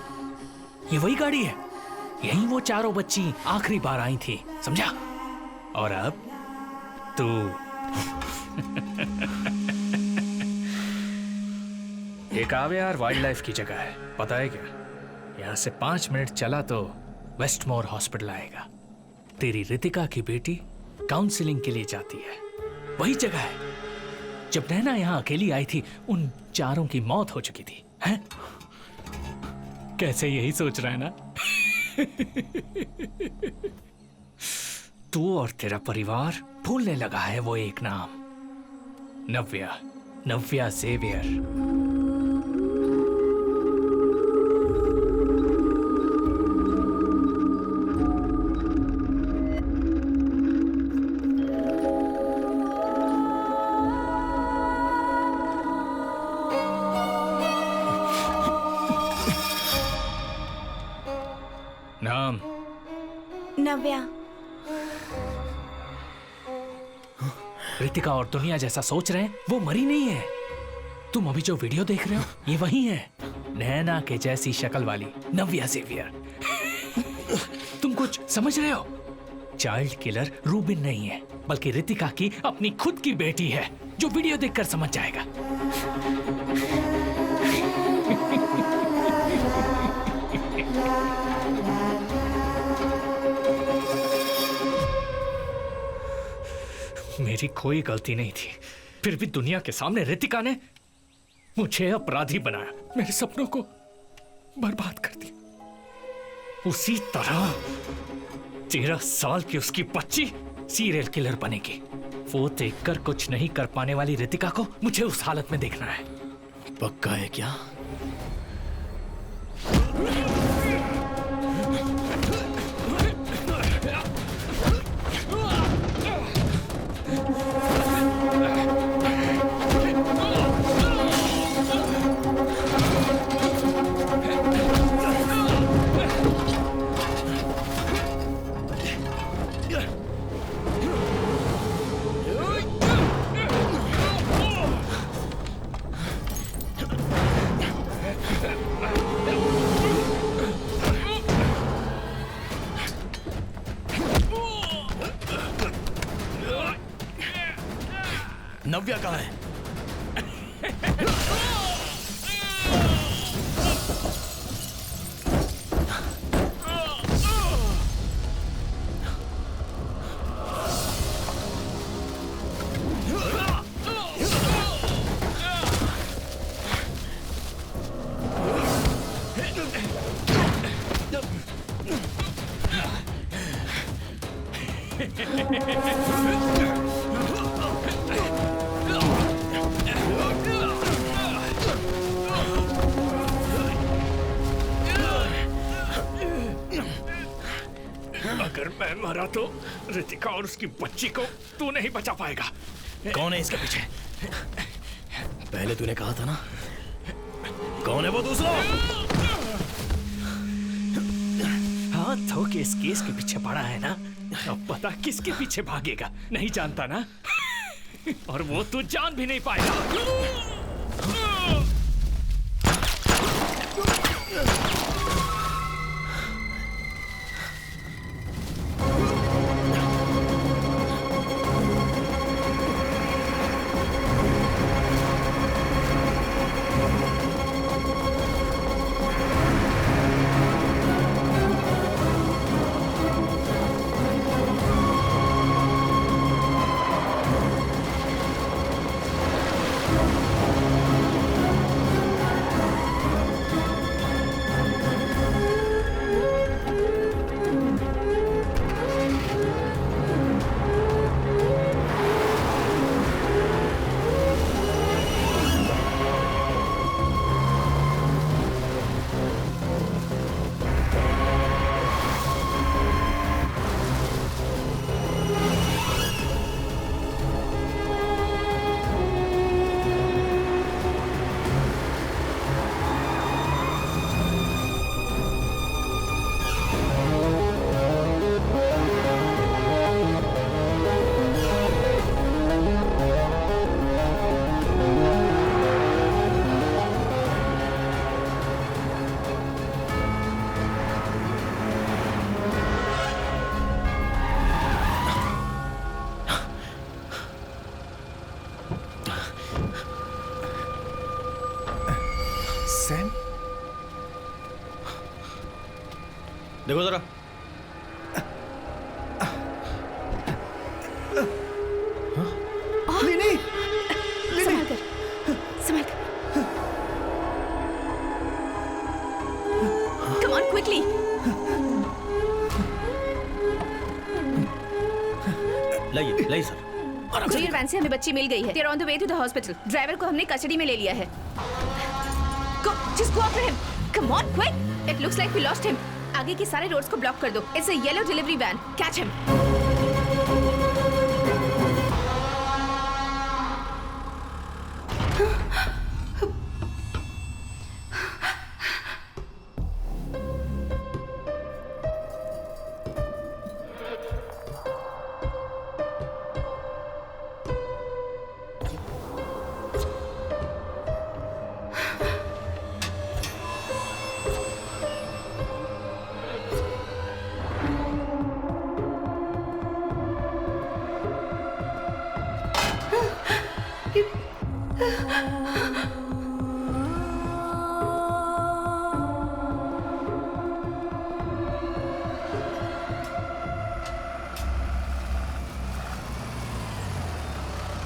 ये वही गाड़ी है, यहीं वो चारों बच्ची आखिरी बार आई थी, समझा? और अब तू एक आवेयार वाइल्ड लाइफ की जगह है, पता है क्या? यहाँ से 5 मिनट चला तो वेस्टमोर हॉस्पिटल आएगा। तेरी रितिका की बेटी काउंसलिंग के लिए जाती है, वही जगह है जब नैना यहाँ अकेली आई थी, उन चारों की मौत हो चुकी थी। हैं? कैसे यही सोच रहा है ना? तू और तेरा परिवार भूलने लगा है वो एक नाम, नव्या, नव्या जेवियर। नाम? नव्या। रितिका और दुनिया जैसा सोच रहे हैं, वो मरी नहीं है। तुम अभी जो वीडियो देख रहे हो, ये वही है, नैना के जैसी शक्ल वाली नव्या जेवियर। तुम कुछ समझ रहे हो? चाइल्ड किलर रूबिन नहीं है, बल्कि रितिका की अपनी खुद की बेटी है, जो वीडियो देखकर समझ जाएगा। मेरी कोई गलती नहीं थी, फिर भी दुनिया के सामने रितिका ने मुझे अपराधी बनाया, मेरे सपनों को बर्बाद कर दिया। उसी तरह 13 साल की उसकी बच्ची सीरियल किलर बनेगी। वो देखकर कुछ नहीं कर पाने वाली रितिका को मुझे उस हालत में देखना है। पक्का है क्या? नव्या कहाँ है? अगर मैं मरा तो रितिका और उसकी बच्ची को तू नहीं बचा पाएगा। कौन है इसके पीछे? पहले तूने कहा था ना। कौन है वो दूसरा? हाँ तो किस केस के पीछे पड़ा है ना, अब पता किसके पीछे भागेगा नहीं जानता ना। और वो तू जान भी नहीं पाएगा। सैम, देखो जरा। नहीं, संभाल कर, संभाल कर। Come on, quickly. लाइए लाइए सर। कोरियर वैन से हमें बच्ची मिल गई है। They're on the way to the hospital. Driver को हमने कस्टडी में ले लिया है। Go, just go after him. Come on, quick. It looks like we lost him. आगे के सारे रोड्स को ब्लॉक कर दो। It's a yellow delivery van. Catch him.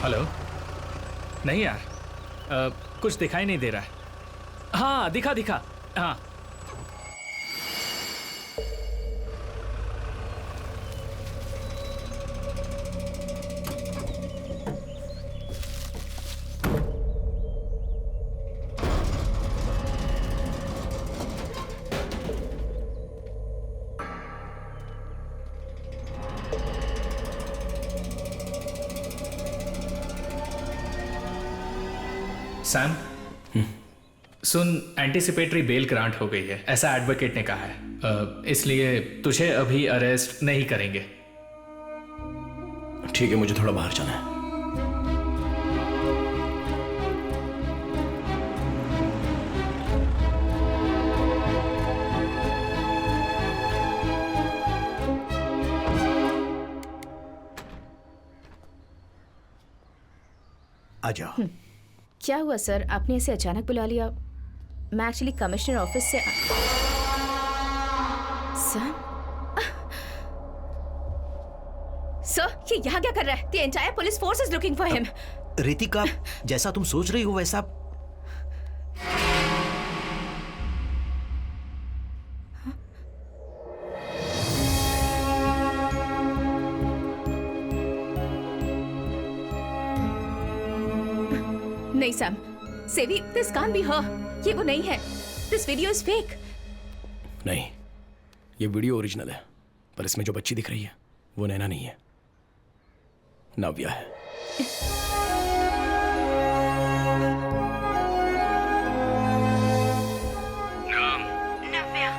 Hello. नहीं यार, कुछ दिखाई नहीं दे रहा है। हाँ दिखा दिखा। हाँ सैम, सुन, एंटीसिपेटरी बेल ग्रांट हो गई है, ऐसा एडवोकेट ने कहा है। इसलिए तुझे अभी अरेस्ट नहीं करेंगे। ठीक है, मुझे थोड़ा बाहर जाना है। आ जाओ। क्या हुआ सर, आपने इसे अचानक बुला लिया? मैं एक्चुअली कमिश्नर ऑफिस से सर, ये यहाँ क्या कर रहा है? The entire police force is looking for him. Ritika, जैसा तुम सोच रही हो वैसा नहीं सैम, सेवी, दिस कांट बी हर। ये वो नहीं है। This video is fake. नहीं, ये वीडियो ओरिजिनल है, पर इसमें जो बच्ची दिख रही है वो नैना नहीं है, नाव्या है। नव्या।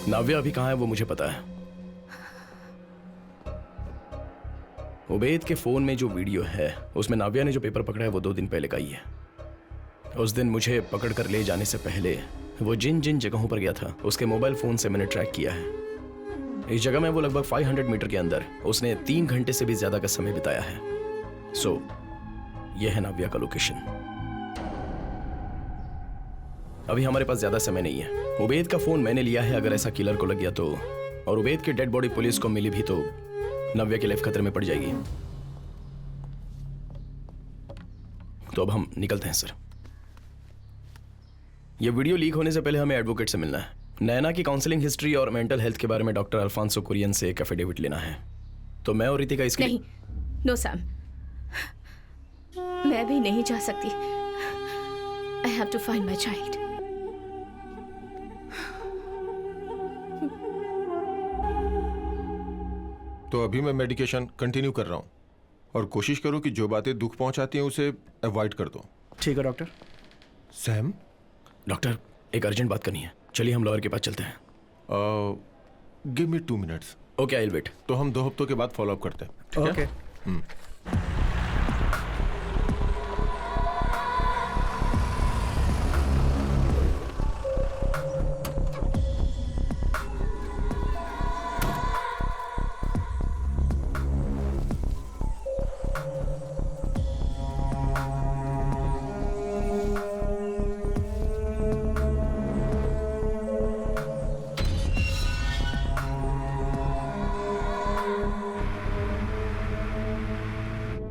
नाव्या अभी कहाँ है वो मुझे पता है। उबैद के फोन में जो वीडियो है उसमें नाव्या ने जो पेपर पकड़ा है वो 2 दिन पहले का ही है। उस दिन मुझे पकड़कर ले जाने से पहले वो जिन जिन जगहों पर गया था उसके मोबाइल फोन से मैंने ट्रैक किया है। इस जगह में वो लगभग 500 मीटर के अंदर उसने 3 घंटे से भी ज्यादा का समय बिताया है। सो यह है नाव्या का लोकेशन। अभी हमारे पास ज्यादा समय नहीं है। उबैद का फोन मैंने लिया है, अगर ऐसा किलर को लग गया तो, और उबैद की डेड बॉडी पुलिस को मिली भी तो नव्या की लाइफ खतरे में पड़ जाएगी। तो अब हम निकलते हैं सर। यह वीडियो लीक होने से पहले हमें एडवोकेट से मिलना है। नैना की काउंसलिंग हिस्ट्री और मेंटल हेल्थ के बारे में डॉक्टर अल्फांसो कुरियन से एक एफिडेविट लेना है। तो मैं और रितिका इसके नहीं, नो सैम, मैं भी नहीं जा सकती। I have to find my child. तो अभी मैं मेडिकेशन कंटिन्यू कर रहा हूँ और कोशिश करो कि जो बातें दुख पहुंचाती हैं उसे अवॉइड कर दो। ठीक है डॉक्टर। सैम, डॉक्टर एक अर्जेंट बात करनी है, चलिए हम लॉयर के पास चलते हैं। Give me 2 minutes. Okay, I will wait. तो हम 2 हफ्तों के बाद फॉलो अप करते हैं, ठीक है? ओके।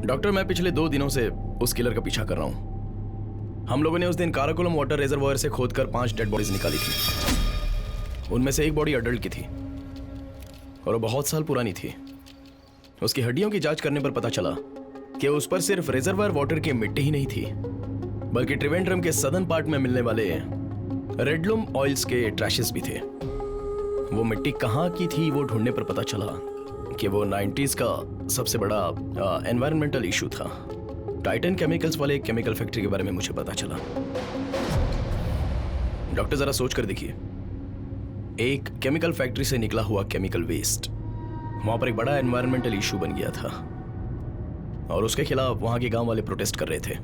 डॉक्टर, मैं पिछले 2 दिनों से उस किलर का पीछा कर रहा हूं। हम लोगों ने उस दिन काराकोलम वाटर रिजर्वायर से खोदकर 5 डेड बॉडीज निकाली थी। उनमें से एक बॉडी अडल्ट की थी और वो बहुत साल पुरानी थी। उसकी हड्डियों की जांच करने पर पता चला कि उस पर सिर्फ रिजर्वायर वाटर की मिट्टी ही नहीं थी, बल्कि त्रिवेंद्रम के सदर्न पार्ट में मिलने वाले रेडलूम ऑयल्स के ट्रैशेस भी थे। वो मिट्टी कहाँ की थी वो ढूंढने पर पता चला कि वो 90s का सबसे बड़ा एनवायरमेंटल इशू था। टाइटन केमिकल्स वाले एक केमिकल फैक्ट्री के बारे में मुझे पता चला। डॉक्टर जरा सोच कर देखिए, एक केमिकल फैक्ट्री से निकला हुआ केमिकल वेस्ट वहां पर एक बड़ा एनवायरमेंटल इशू बन गया था और उसके खिलाफ वहां के गांव वाले प्रोटेस्ट कर रहे थे।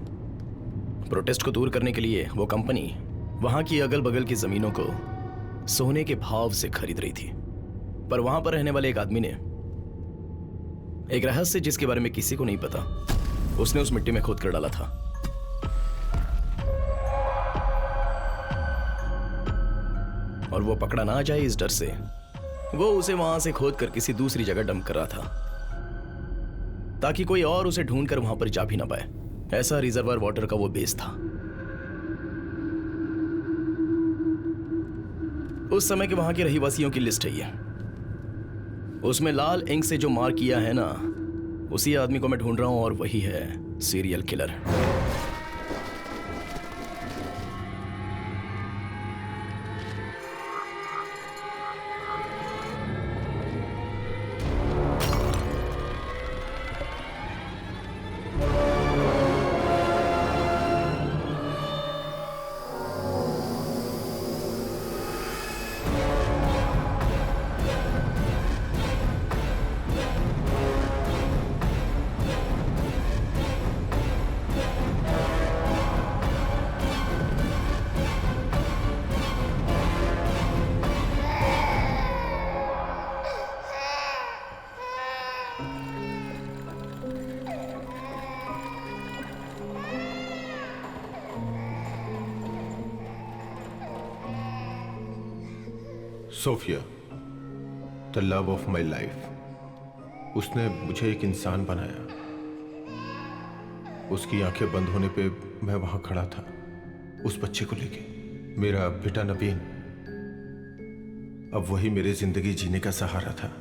प्रोटेस्ट को दूर करने के लिए वो कंपनी वहां की अगल बगल की जमीनों को सोने के भाव से खरीद रही थी। पर वहां पर रहने वाले एक आदमी ने एक रहस्य जिसके बारे में किसी को नहीं पता, उसने उस मिट्टी में खोद कर डाला था। और वो पकड़ा ना जाए इस डर से वो उसे वहां से खोद कर किसी दूसरी जगह डंप कर रहा था, ताकि कोई और उसे ढूंढकर वहां पर जा भी ना पाए। ऐसा रिजर्वायर वाटर का वो बेस था। उस समय के वहां के रहीवासियों की लिस्ट है ये। उसमें लाल इंक से जो मार्क किया है ना, उसी आदमी को मैं ढूंढ रहा हूं और वही है serial killer. Sophia, the love of my life. उसने मुझे एक इंसान बनाया। उसकी आंखें बंद होने पे मैं वहां खड़ा था उस बच्चे को लेके। मेरा बेटा नवीन अब वही मेरी जिंदगी जीने का सहारा था।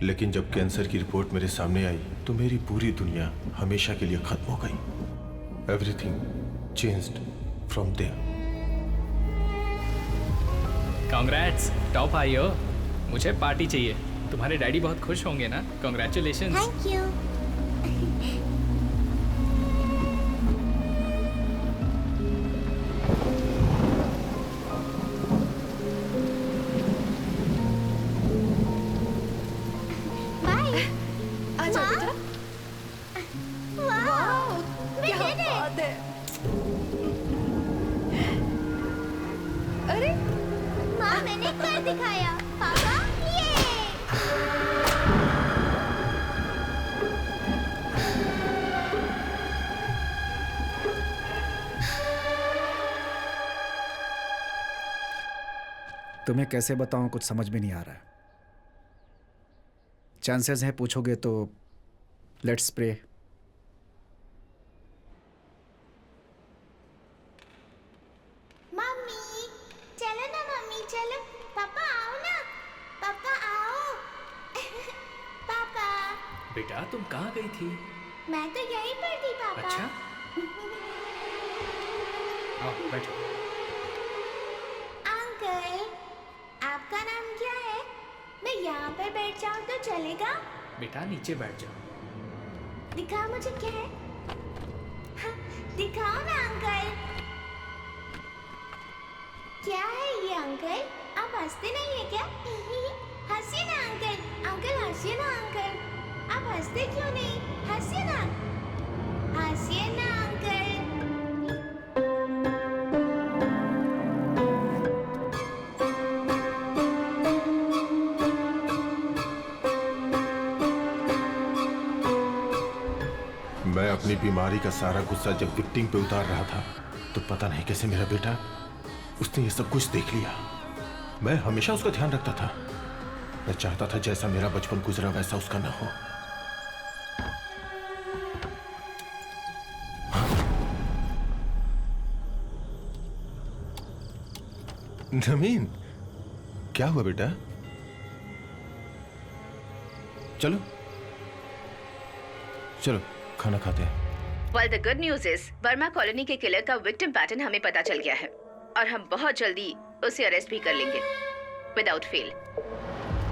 लेकिन जब कैंसर की रिपोर्ट मेरे सामने आई तो मेरी पूरी दुनिया हमेशा के लिए खत्म हो गई। Everything changed from there. Congrats, top आई हो। मुझे पार्टी चाहिए। तुम्हारे डैडी बहुत खुश होंगे ना। कांग्रेचुलेशंस। Thank you. तुम्हें कैसे बताऊं, कुछ समझ में नहीं आ रहा है। चांसेस हैं पूछोगे तो लेट्स प्रे। मम्मी चलो ना, मम्मी चलो। पापा आओ ना, पापा आओ। पापा। बेटा तुम कहाँ गई थी? मैं तो यहीं पर थी पापा। अच्छा। आओ बैठो। अंकल आपका नाम क्या है? मैं यहाँ पर बैठ जाऊँ तो चलेगा? बेटा नीचे बैठ जाओ। दिखाओ मुझे क्या है। हाँ, दिखाओ ना अंकल। क्या है ये अंकल? आप हंसते नहीं है क्या? हंसिए ना अंकल। अंकल हंसिए ना अंकल। आप हंसते क्यों नहीं? हंसिए ना। हंसिए ना अंकल। मैं अपनी बीमारी का सारा गुस्सा जब विक्टिम पे उतार रहा था तो पता नहीं कैसे मेरा बेटा, उसने ये सब कुछ देख लिया। मैं हमेशा उसका ध्यान रखता था। मैं चाहता था जैसा मेरा बचपन गुजरा वैसा उसका ना हो। नवीन, क्या हुआ बेटा? चलो चलो खाना खाते हैं। Well, the good news is, Verma colony के किलर का विक्टिम पैटर्न हमें पता चल गया है और हम बहुत जल्दी उसे अरेस्ट भी कर लेंगे without fail.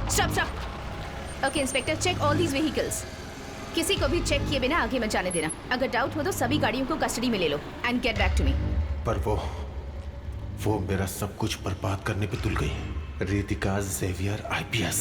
Stop stop. Okay inspector, check all these vehicles. किसी को भी चेक किए बिना आगे मत जाने देना। अगर डाउट हो तो सभी गाड़ियों को कस्टडी में ले लो and get back to me. पर वो मेरा सब कुछ बर्बाद करने पे तुल गई। Ritika Xavier IPS।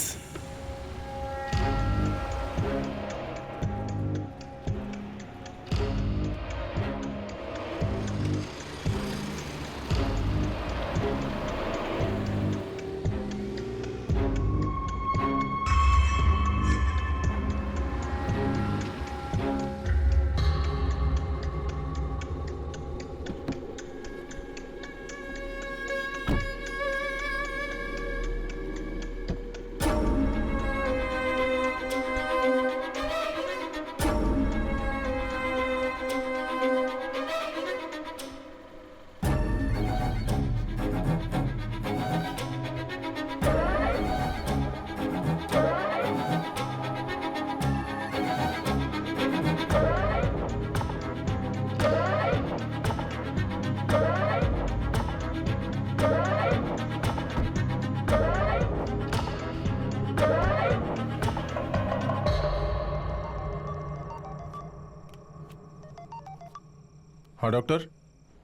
हाँ doctor.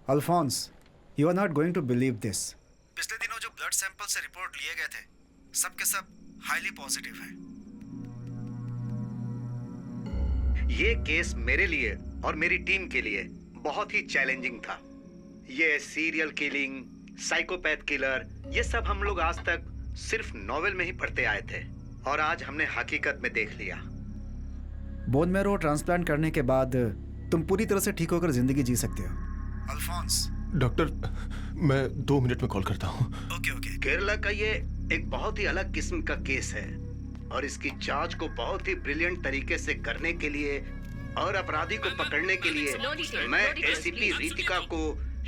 Alphonse, you are not going to believe this. पिछले दिनों जो ब्लड सैंपल से रिपोर्ट लिए गए थे, सब के सब हाईली पॉजिटिव हैं। ये केस मेरे लिए और मेरी टीम के लिए बहुत ही चैलेंजिंग था। ये सीरियल किलिंग, साइकोपैथ किलर, ये सब हम लोग आज तक सिर्फ नॉवेल में ही पढ़ते आए थे और आज हमने हकीकत में देख लिया। बोन मैरो ट्रांसप्लांट करने के बाद तुम पूरी तरह से ठीक होकर जिंदगी जी सकते हो। अल्फोंस। डॉक्टर, मैं 2 मिनट में कॉल करता हूँ। ओके। केरला का ये एक बहुत ही अलग किस्म का केस है और इसकी जांच को बहुत ही ब्रिलियंट तरीके से करने के लिए और अपराधी को पकड़ने के लिए मैं एसीपी रितिका को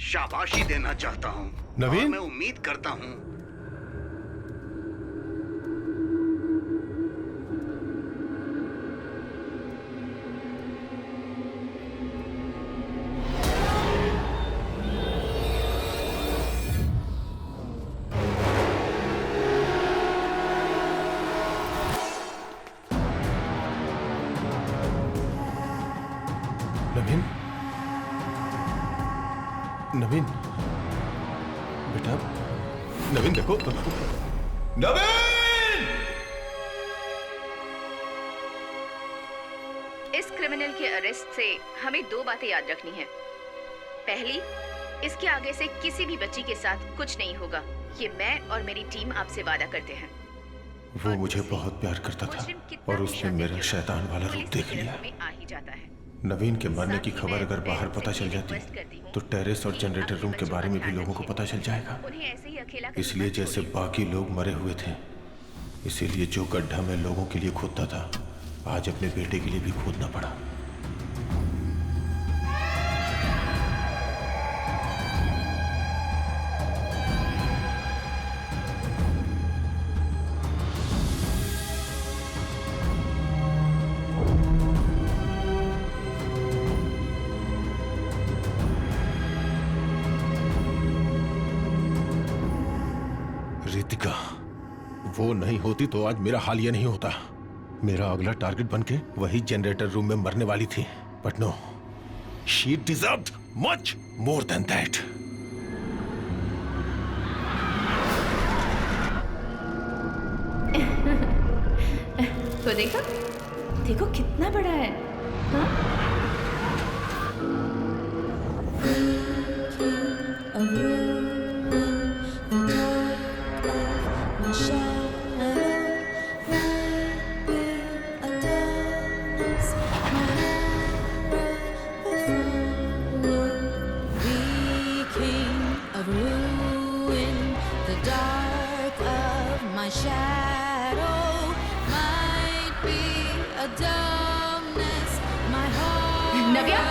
शाबाशी देना चाहता हूँ। नवीन? और मैं उम्मीद करता हूँ नवीन, नवीन बेटा, नवीन देखो, नवीन! इस क्रिमिनल के अरेस्ट से हमें 2 बातें याद रखनी है। पहली, इसके आगे से किसी भी बच्ची के साथ कुछ नहीं होगा। ये मैं और मेरी टीम आपसे वादा करते हैं। वो मुझे बहुत प्यार करता था और उसने मेरा शैतान वाला रूप देख लिया। आ ही जाता है। नवीन के मरने की खबर अगर बाहर पता चल जाती तो टेरेस और जनरेटर रूम के बारे में भी लोगों को पता चल जाएगा। इसलिए जैसे बाकी लोग मरे हुए थे, इसीलिए जो गड्ढा मैं लोगों के लिए खोदता था, आज अपने बेटे के लिए भी खोदना पड़ा। रितिका, वो नहीं होती तो आज मेरा हाल ये नहीं होता। मेरा अगला टारगेट बनके वही जनरेटर रूम में मरने वाली थी, but no, she deserved much more than that. तो देखो कितना बड़ा है। हाँ? नव्या,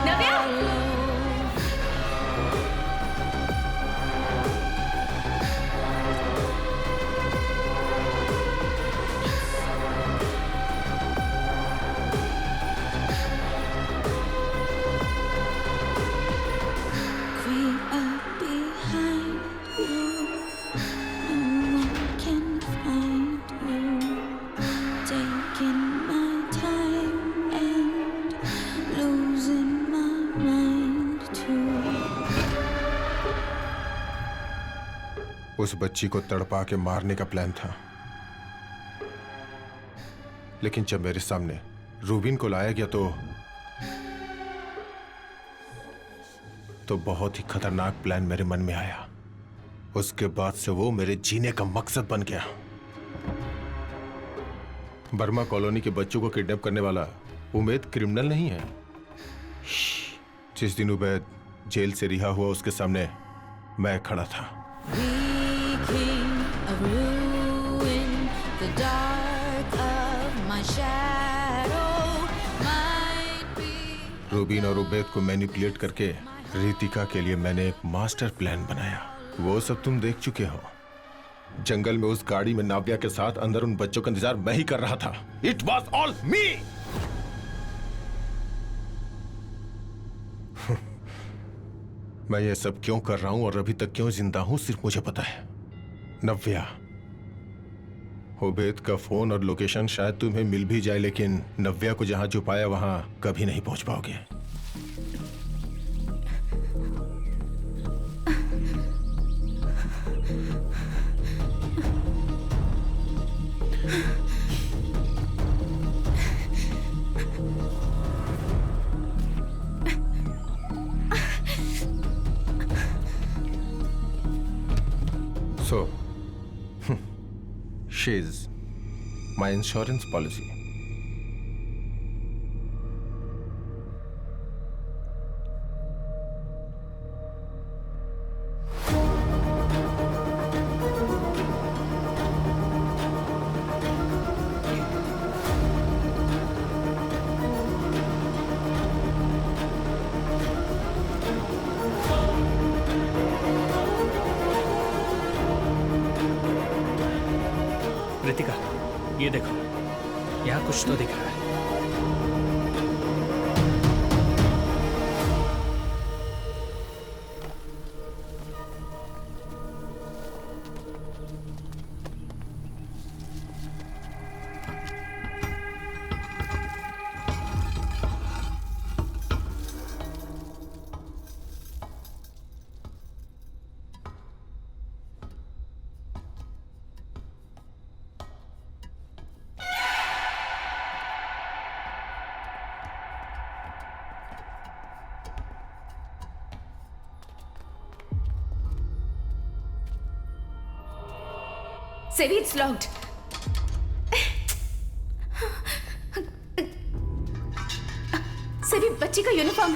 नव्या, उस बच्ची को तड़पा के मारने का प्लान था, लेकिन जब मेरे सामने रूबिन को लाया गया तो बहुत ही खतरनाक प्लान मेरे मन में आया। उसके बाद से वो मेरे जीने का मकसद बन गया। बर्मा कॉलोनी के बच्चों को किडनैप करने वाला उमैद क्रिमिनल नहीं है। जिस दिन उमैद जेल से रिहा हुआ, उसके सामने मैं खड़ा था। रूबिन और उबैद को मैनिपुलेट करके रितिका के लिए मैंने एक मास्टर प्लान बनाया। वो सब तुम देख चुके हो। जंगल में उस गाड़ी में नाव्या के साथ अंदर उन बच्चों का इंतजार मैं ही कर रहा था। इट वॉज ऑल मी। मैं ये सब क्यों कर रहा हूं और अभी तक क्यों जिंदा हूं, सिर्फ मुझे पता है। नव्या, उबैद का फोन और लोकेशन शायद तुम्हें मिल भी जाए, लेकिन नव्या को जहां छुपाया वहां कभी नहीं पहुंच पाओगे। परचेज माई इंश्योरेंस पॉलिसी। रितिका, ये देखो, यहाँ कुछ तो दिख रहा है। Sevi, it's locked. Sevi, बच्ची का यूनिफॉर्म।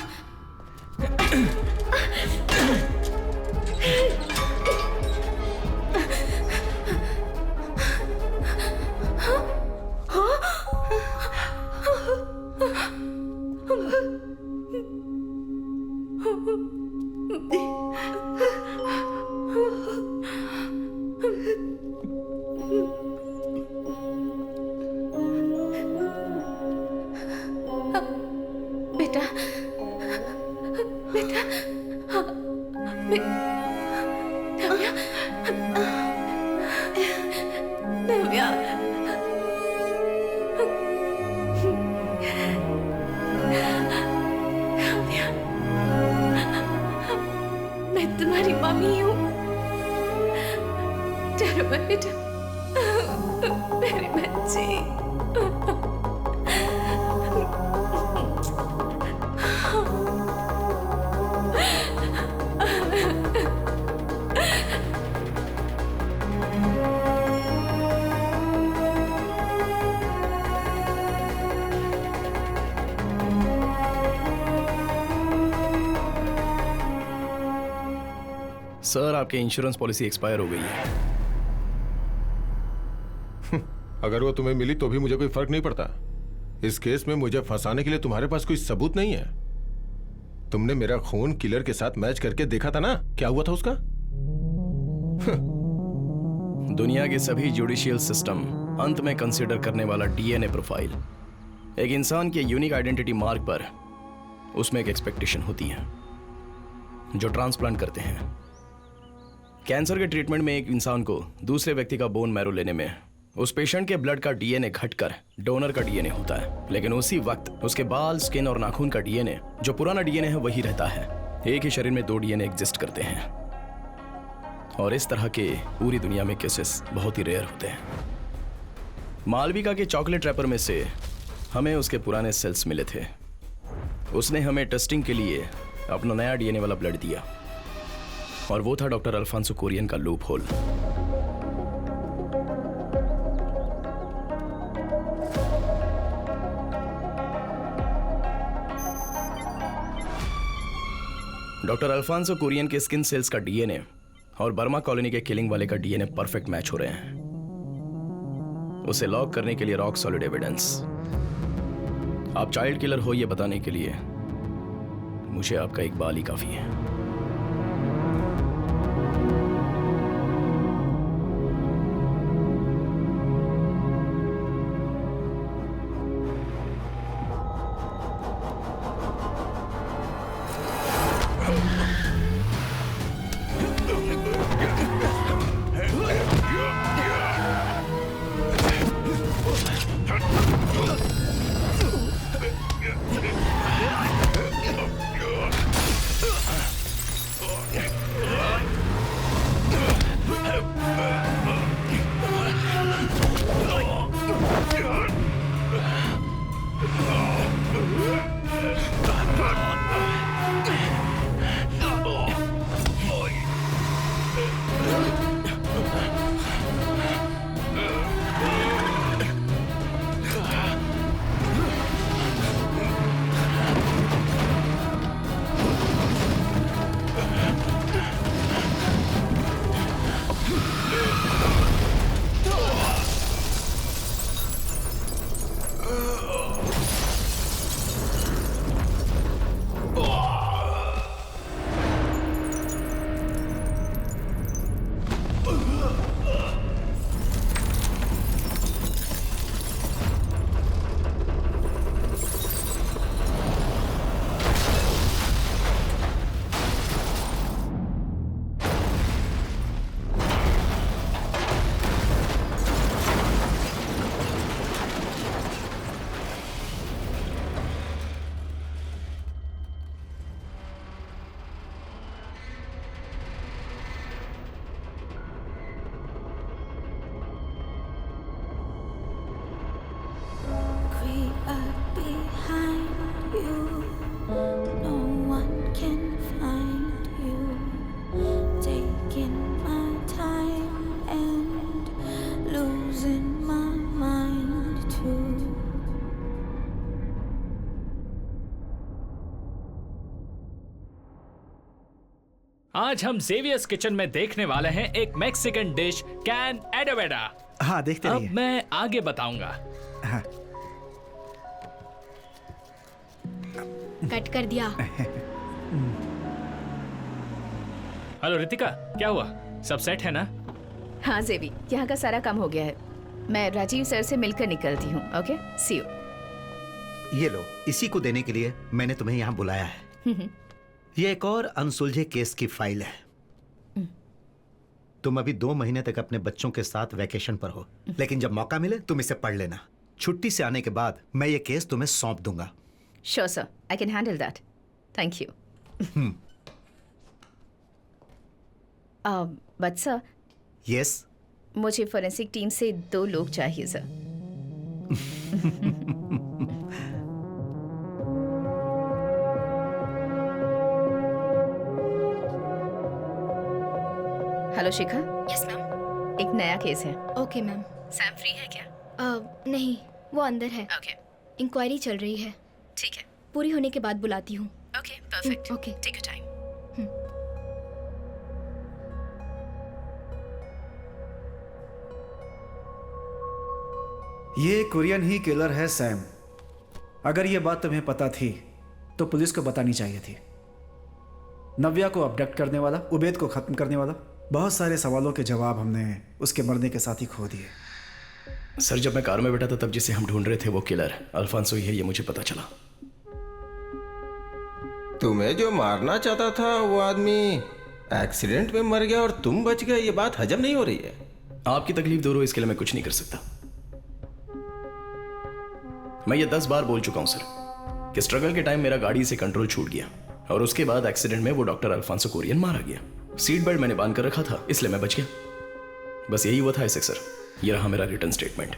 बेटा, बेटा, नव्या, नव्या, नव्या, मैं तुम्हारी मम्मी हूँ। डरो मत बेटा, मेरे बच्चे। सर, आपकी इंश्योरेंस पॉलिसी एक्सपायर हो गई है। अगर वो तुम्हें मिली तो भी मुझे कोई फर्क नहीं पड़ता। इस केस में मुझे फंसाने के लिए तुम्हारे पास कोई सबूत नहीं है। तुमने मेरा खून किलर के साथ मैच करके देखा था ना, क्या हुआ था उसका? दुनिया के सभी जुडिशियल सिस्टम अंत में कंसीडर करने वाला डीएनए प्रोफाइल। एक इंसान के यूनिक आइडेंटिटी मार्क पर उसमें एक एक्सपेक्टेशन होती है जो ट्रांसप्लांट करते हैं। कैंसर के ट्रीटमेंट में एक इंसान को दूसरे व्यक्ति का बोन मैरो लेने में उस पेशेंट के ब्लड का डीएनए घटकर डोनर का डीएनए होता है, लेकिन उसी वक्त उसके बाल, स्किन और नाखून का डीएनए जो पुराना डीएनए है वही रहता है। एक ही शरीर में दो डीएनए एग्जिस्ट करते हैं और इस तरह के पूरी दुनिया में केसेस बहुत ही रेयर होते हैं। मालविका के चॉकलेट रैपर में से हमें उसके पुराने सेल्स मिले थे। उसने हमें टेस्टिंग के लिए अपना नया डीएनए वाला ब्लड दिया और वो था डॉक्टर अल्फांसो कुरियन का loophole. Doctor Alphonso Kurian के स्किन सेल्स का डीएनए और बर्मा कॉलोनी के किलिंग वाले का डीएनए परफेक्ट मैच हो रहे हैं। उसे लॉक करने के लिए रॉक सॉलिड एविडेंस। आप चाइल्ड किलर हो ये बताने के लिए मुझे आपका एक बाल ही काफी है। आज हम जेवियर्स किचन में देखने वाले हैं एक मैक्सिकन डिश कैन एडोवेडा। हाँ, देखते अब रहिए। मैं आगे बताऊंगा। हाँ। कट कर दिया। हेलो रितिका, क्या हुआ? सब सेट है ना? हाँ जेबी, यहाँ का सारा काम हो गया है। मैं राजीव सर से मिलकर निकलती हूँ। Okay, see you. ये लो, इसी को देने के लिए मैंने तुम्हें यहाँ बुलाया है। ये एक और अनसुलझे केस की फाइल है। तुम अभी 2 महीने तक अपने बच्चों के साथ वैकेशन पर हो, लेकिन जब मौका मिले तुम इसे पढ़ लेना। छुट्टी से आने के बाद मैं ये केस तुम्हें सौंप दूंगा। Sure sir, I can handle that. Thank you. But sir, yes, मुझे फोरेंसिक टीम से 2 लोग चाहिए sir. Hello Shikha. Yes ma'am. एक नया केस है। Okay ma'am. सैम फ्री है क्या? नहीं, वो अंदर है। ओके, इंक्वायरी चल रही है। ठीक है। पूरी होने के बाद बुलाती हूँ। Okay, perfect. Okay. Take your time. ये कोरियन ही किलर है सैम। अगर ये बात तुम्हें पता थी तो पुलिस को बतानी चाहिए थी। नव्या को अबडक्ट करने वाला, उबैद को खत्म करने वाला, बहुत सारे सवालों के जवाब हमने उसके मरने के साथ ही खो दिए। सर, जब मैं कार में बैठा था तब जिसे हम ढूंढ रहे थे वो किलर अल्फांसो ही है, ये मुझे पता चला। तुम्हें जो मारना चाहता था वो आदमी एक्सीडेंट में मर गया और तुम बच गए, ये बात हजम नहीं हो रही है। आपकी तकलीफ दूर हो इसके लिए मैं कुछ नहीं कर सकता। मैं ये 10 बार बोल चुका हूं सर कि स्ट्रगल के टाइम मेरा गाड़ी से कंट्रोल छूट गया और उसके बाद एक्सीडेंट में वो डॉक्टर अल्फांसो कोरियन मारा गया। सीट बेल्ट मैंने बांध कर रखा था इसलिए मैं बच गया। बस यही हुआ था एसएक्स सर। ये रहा मेरा रिटर्न स्टेटमेंट।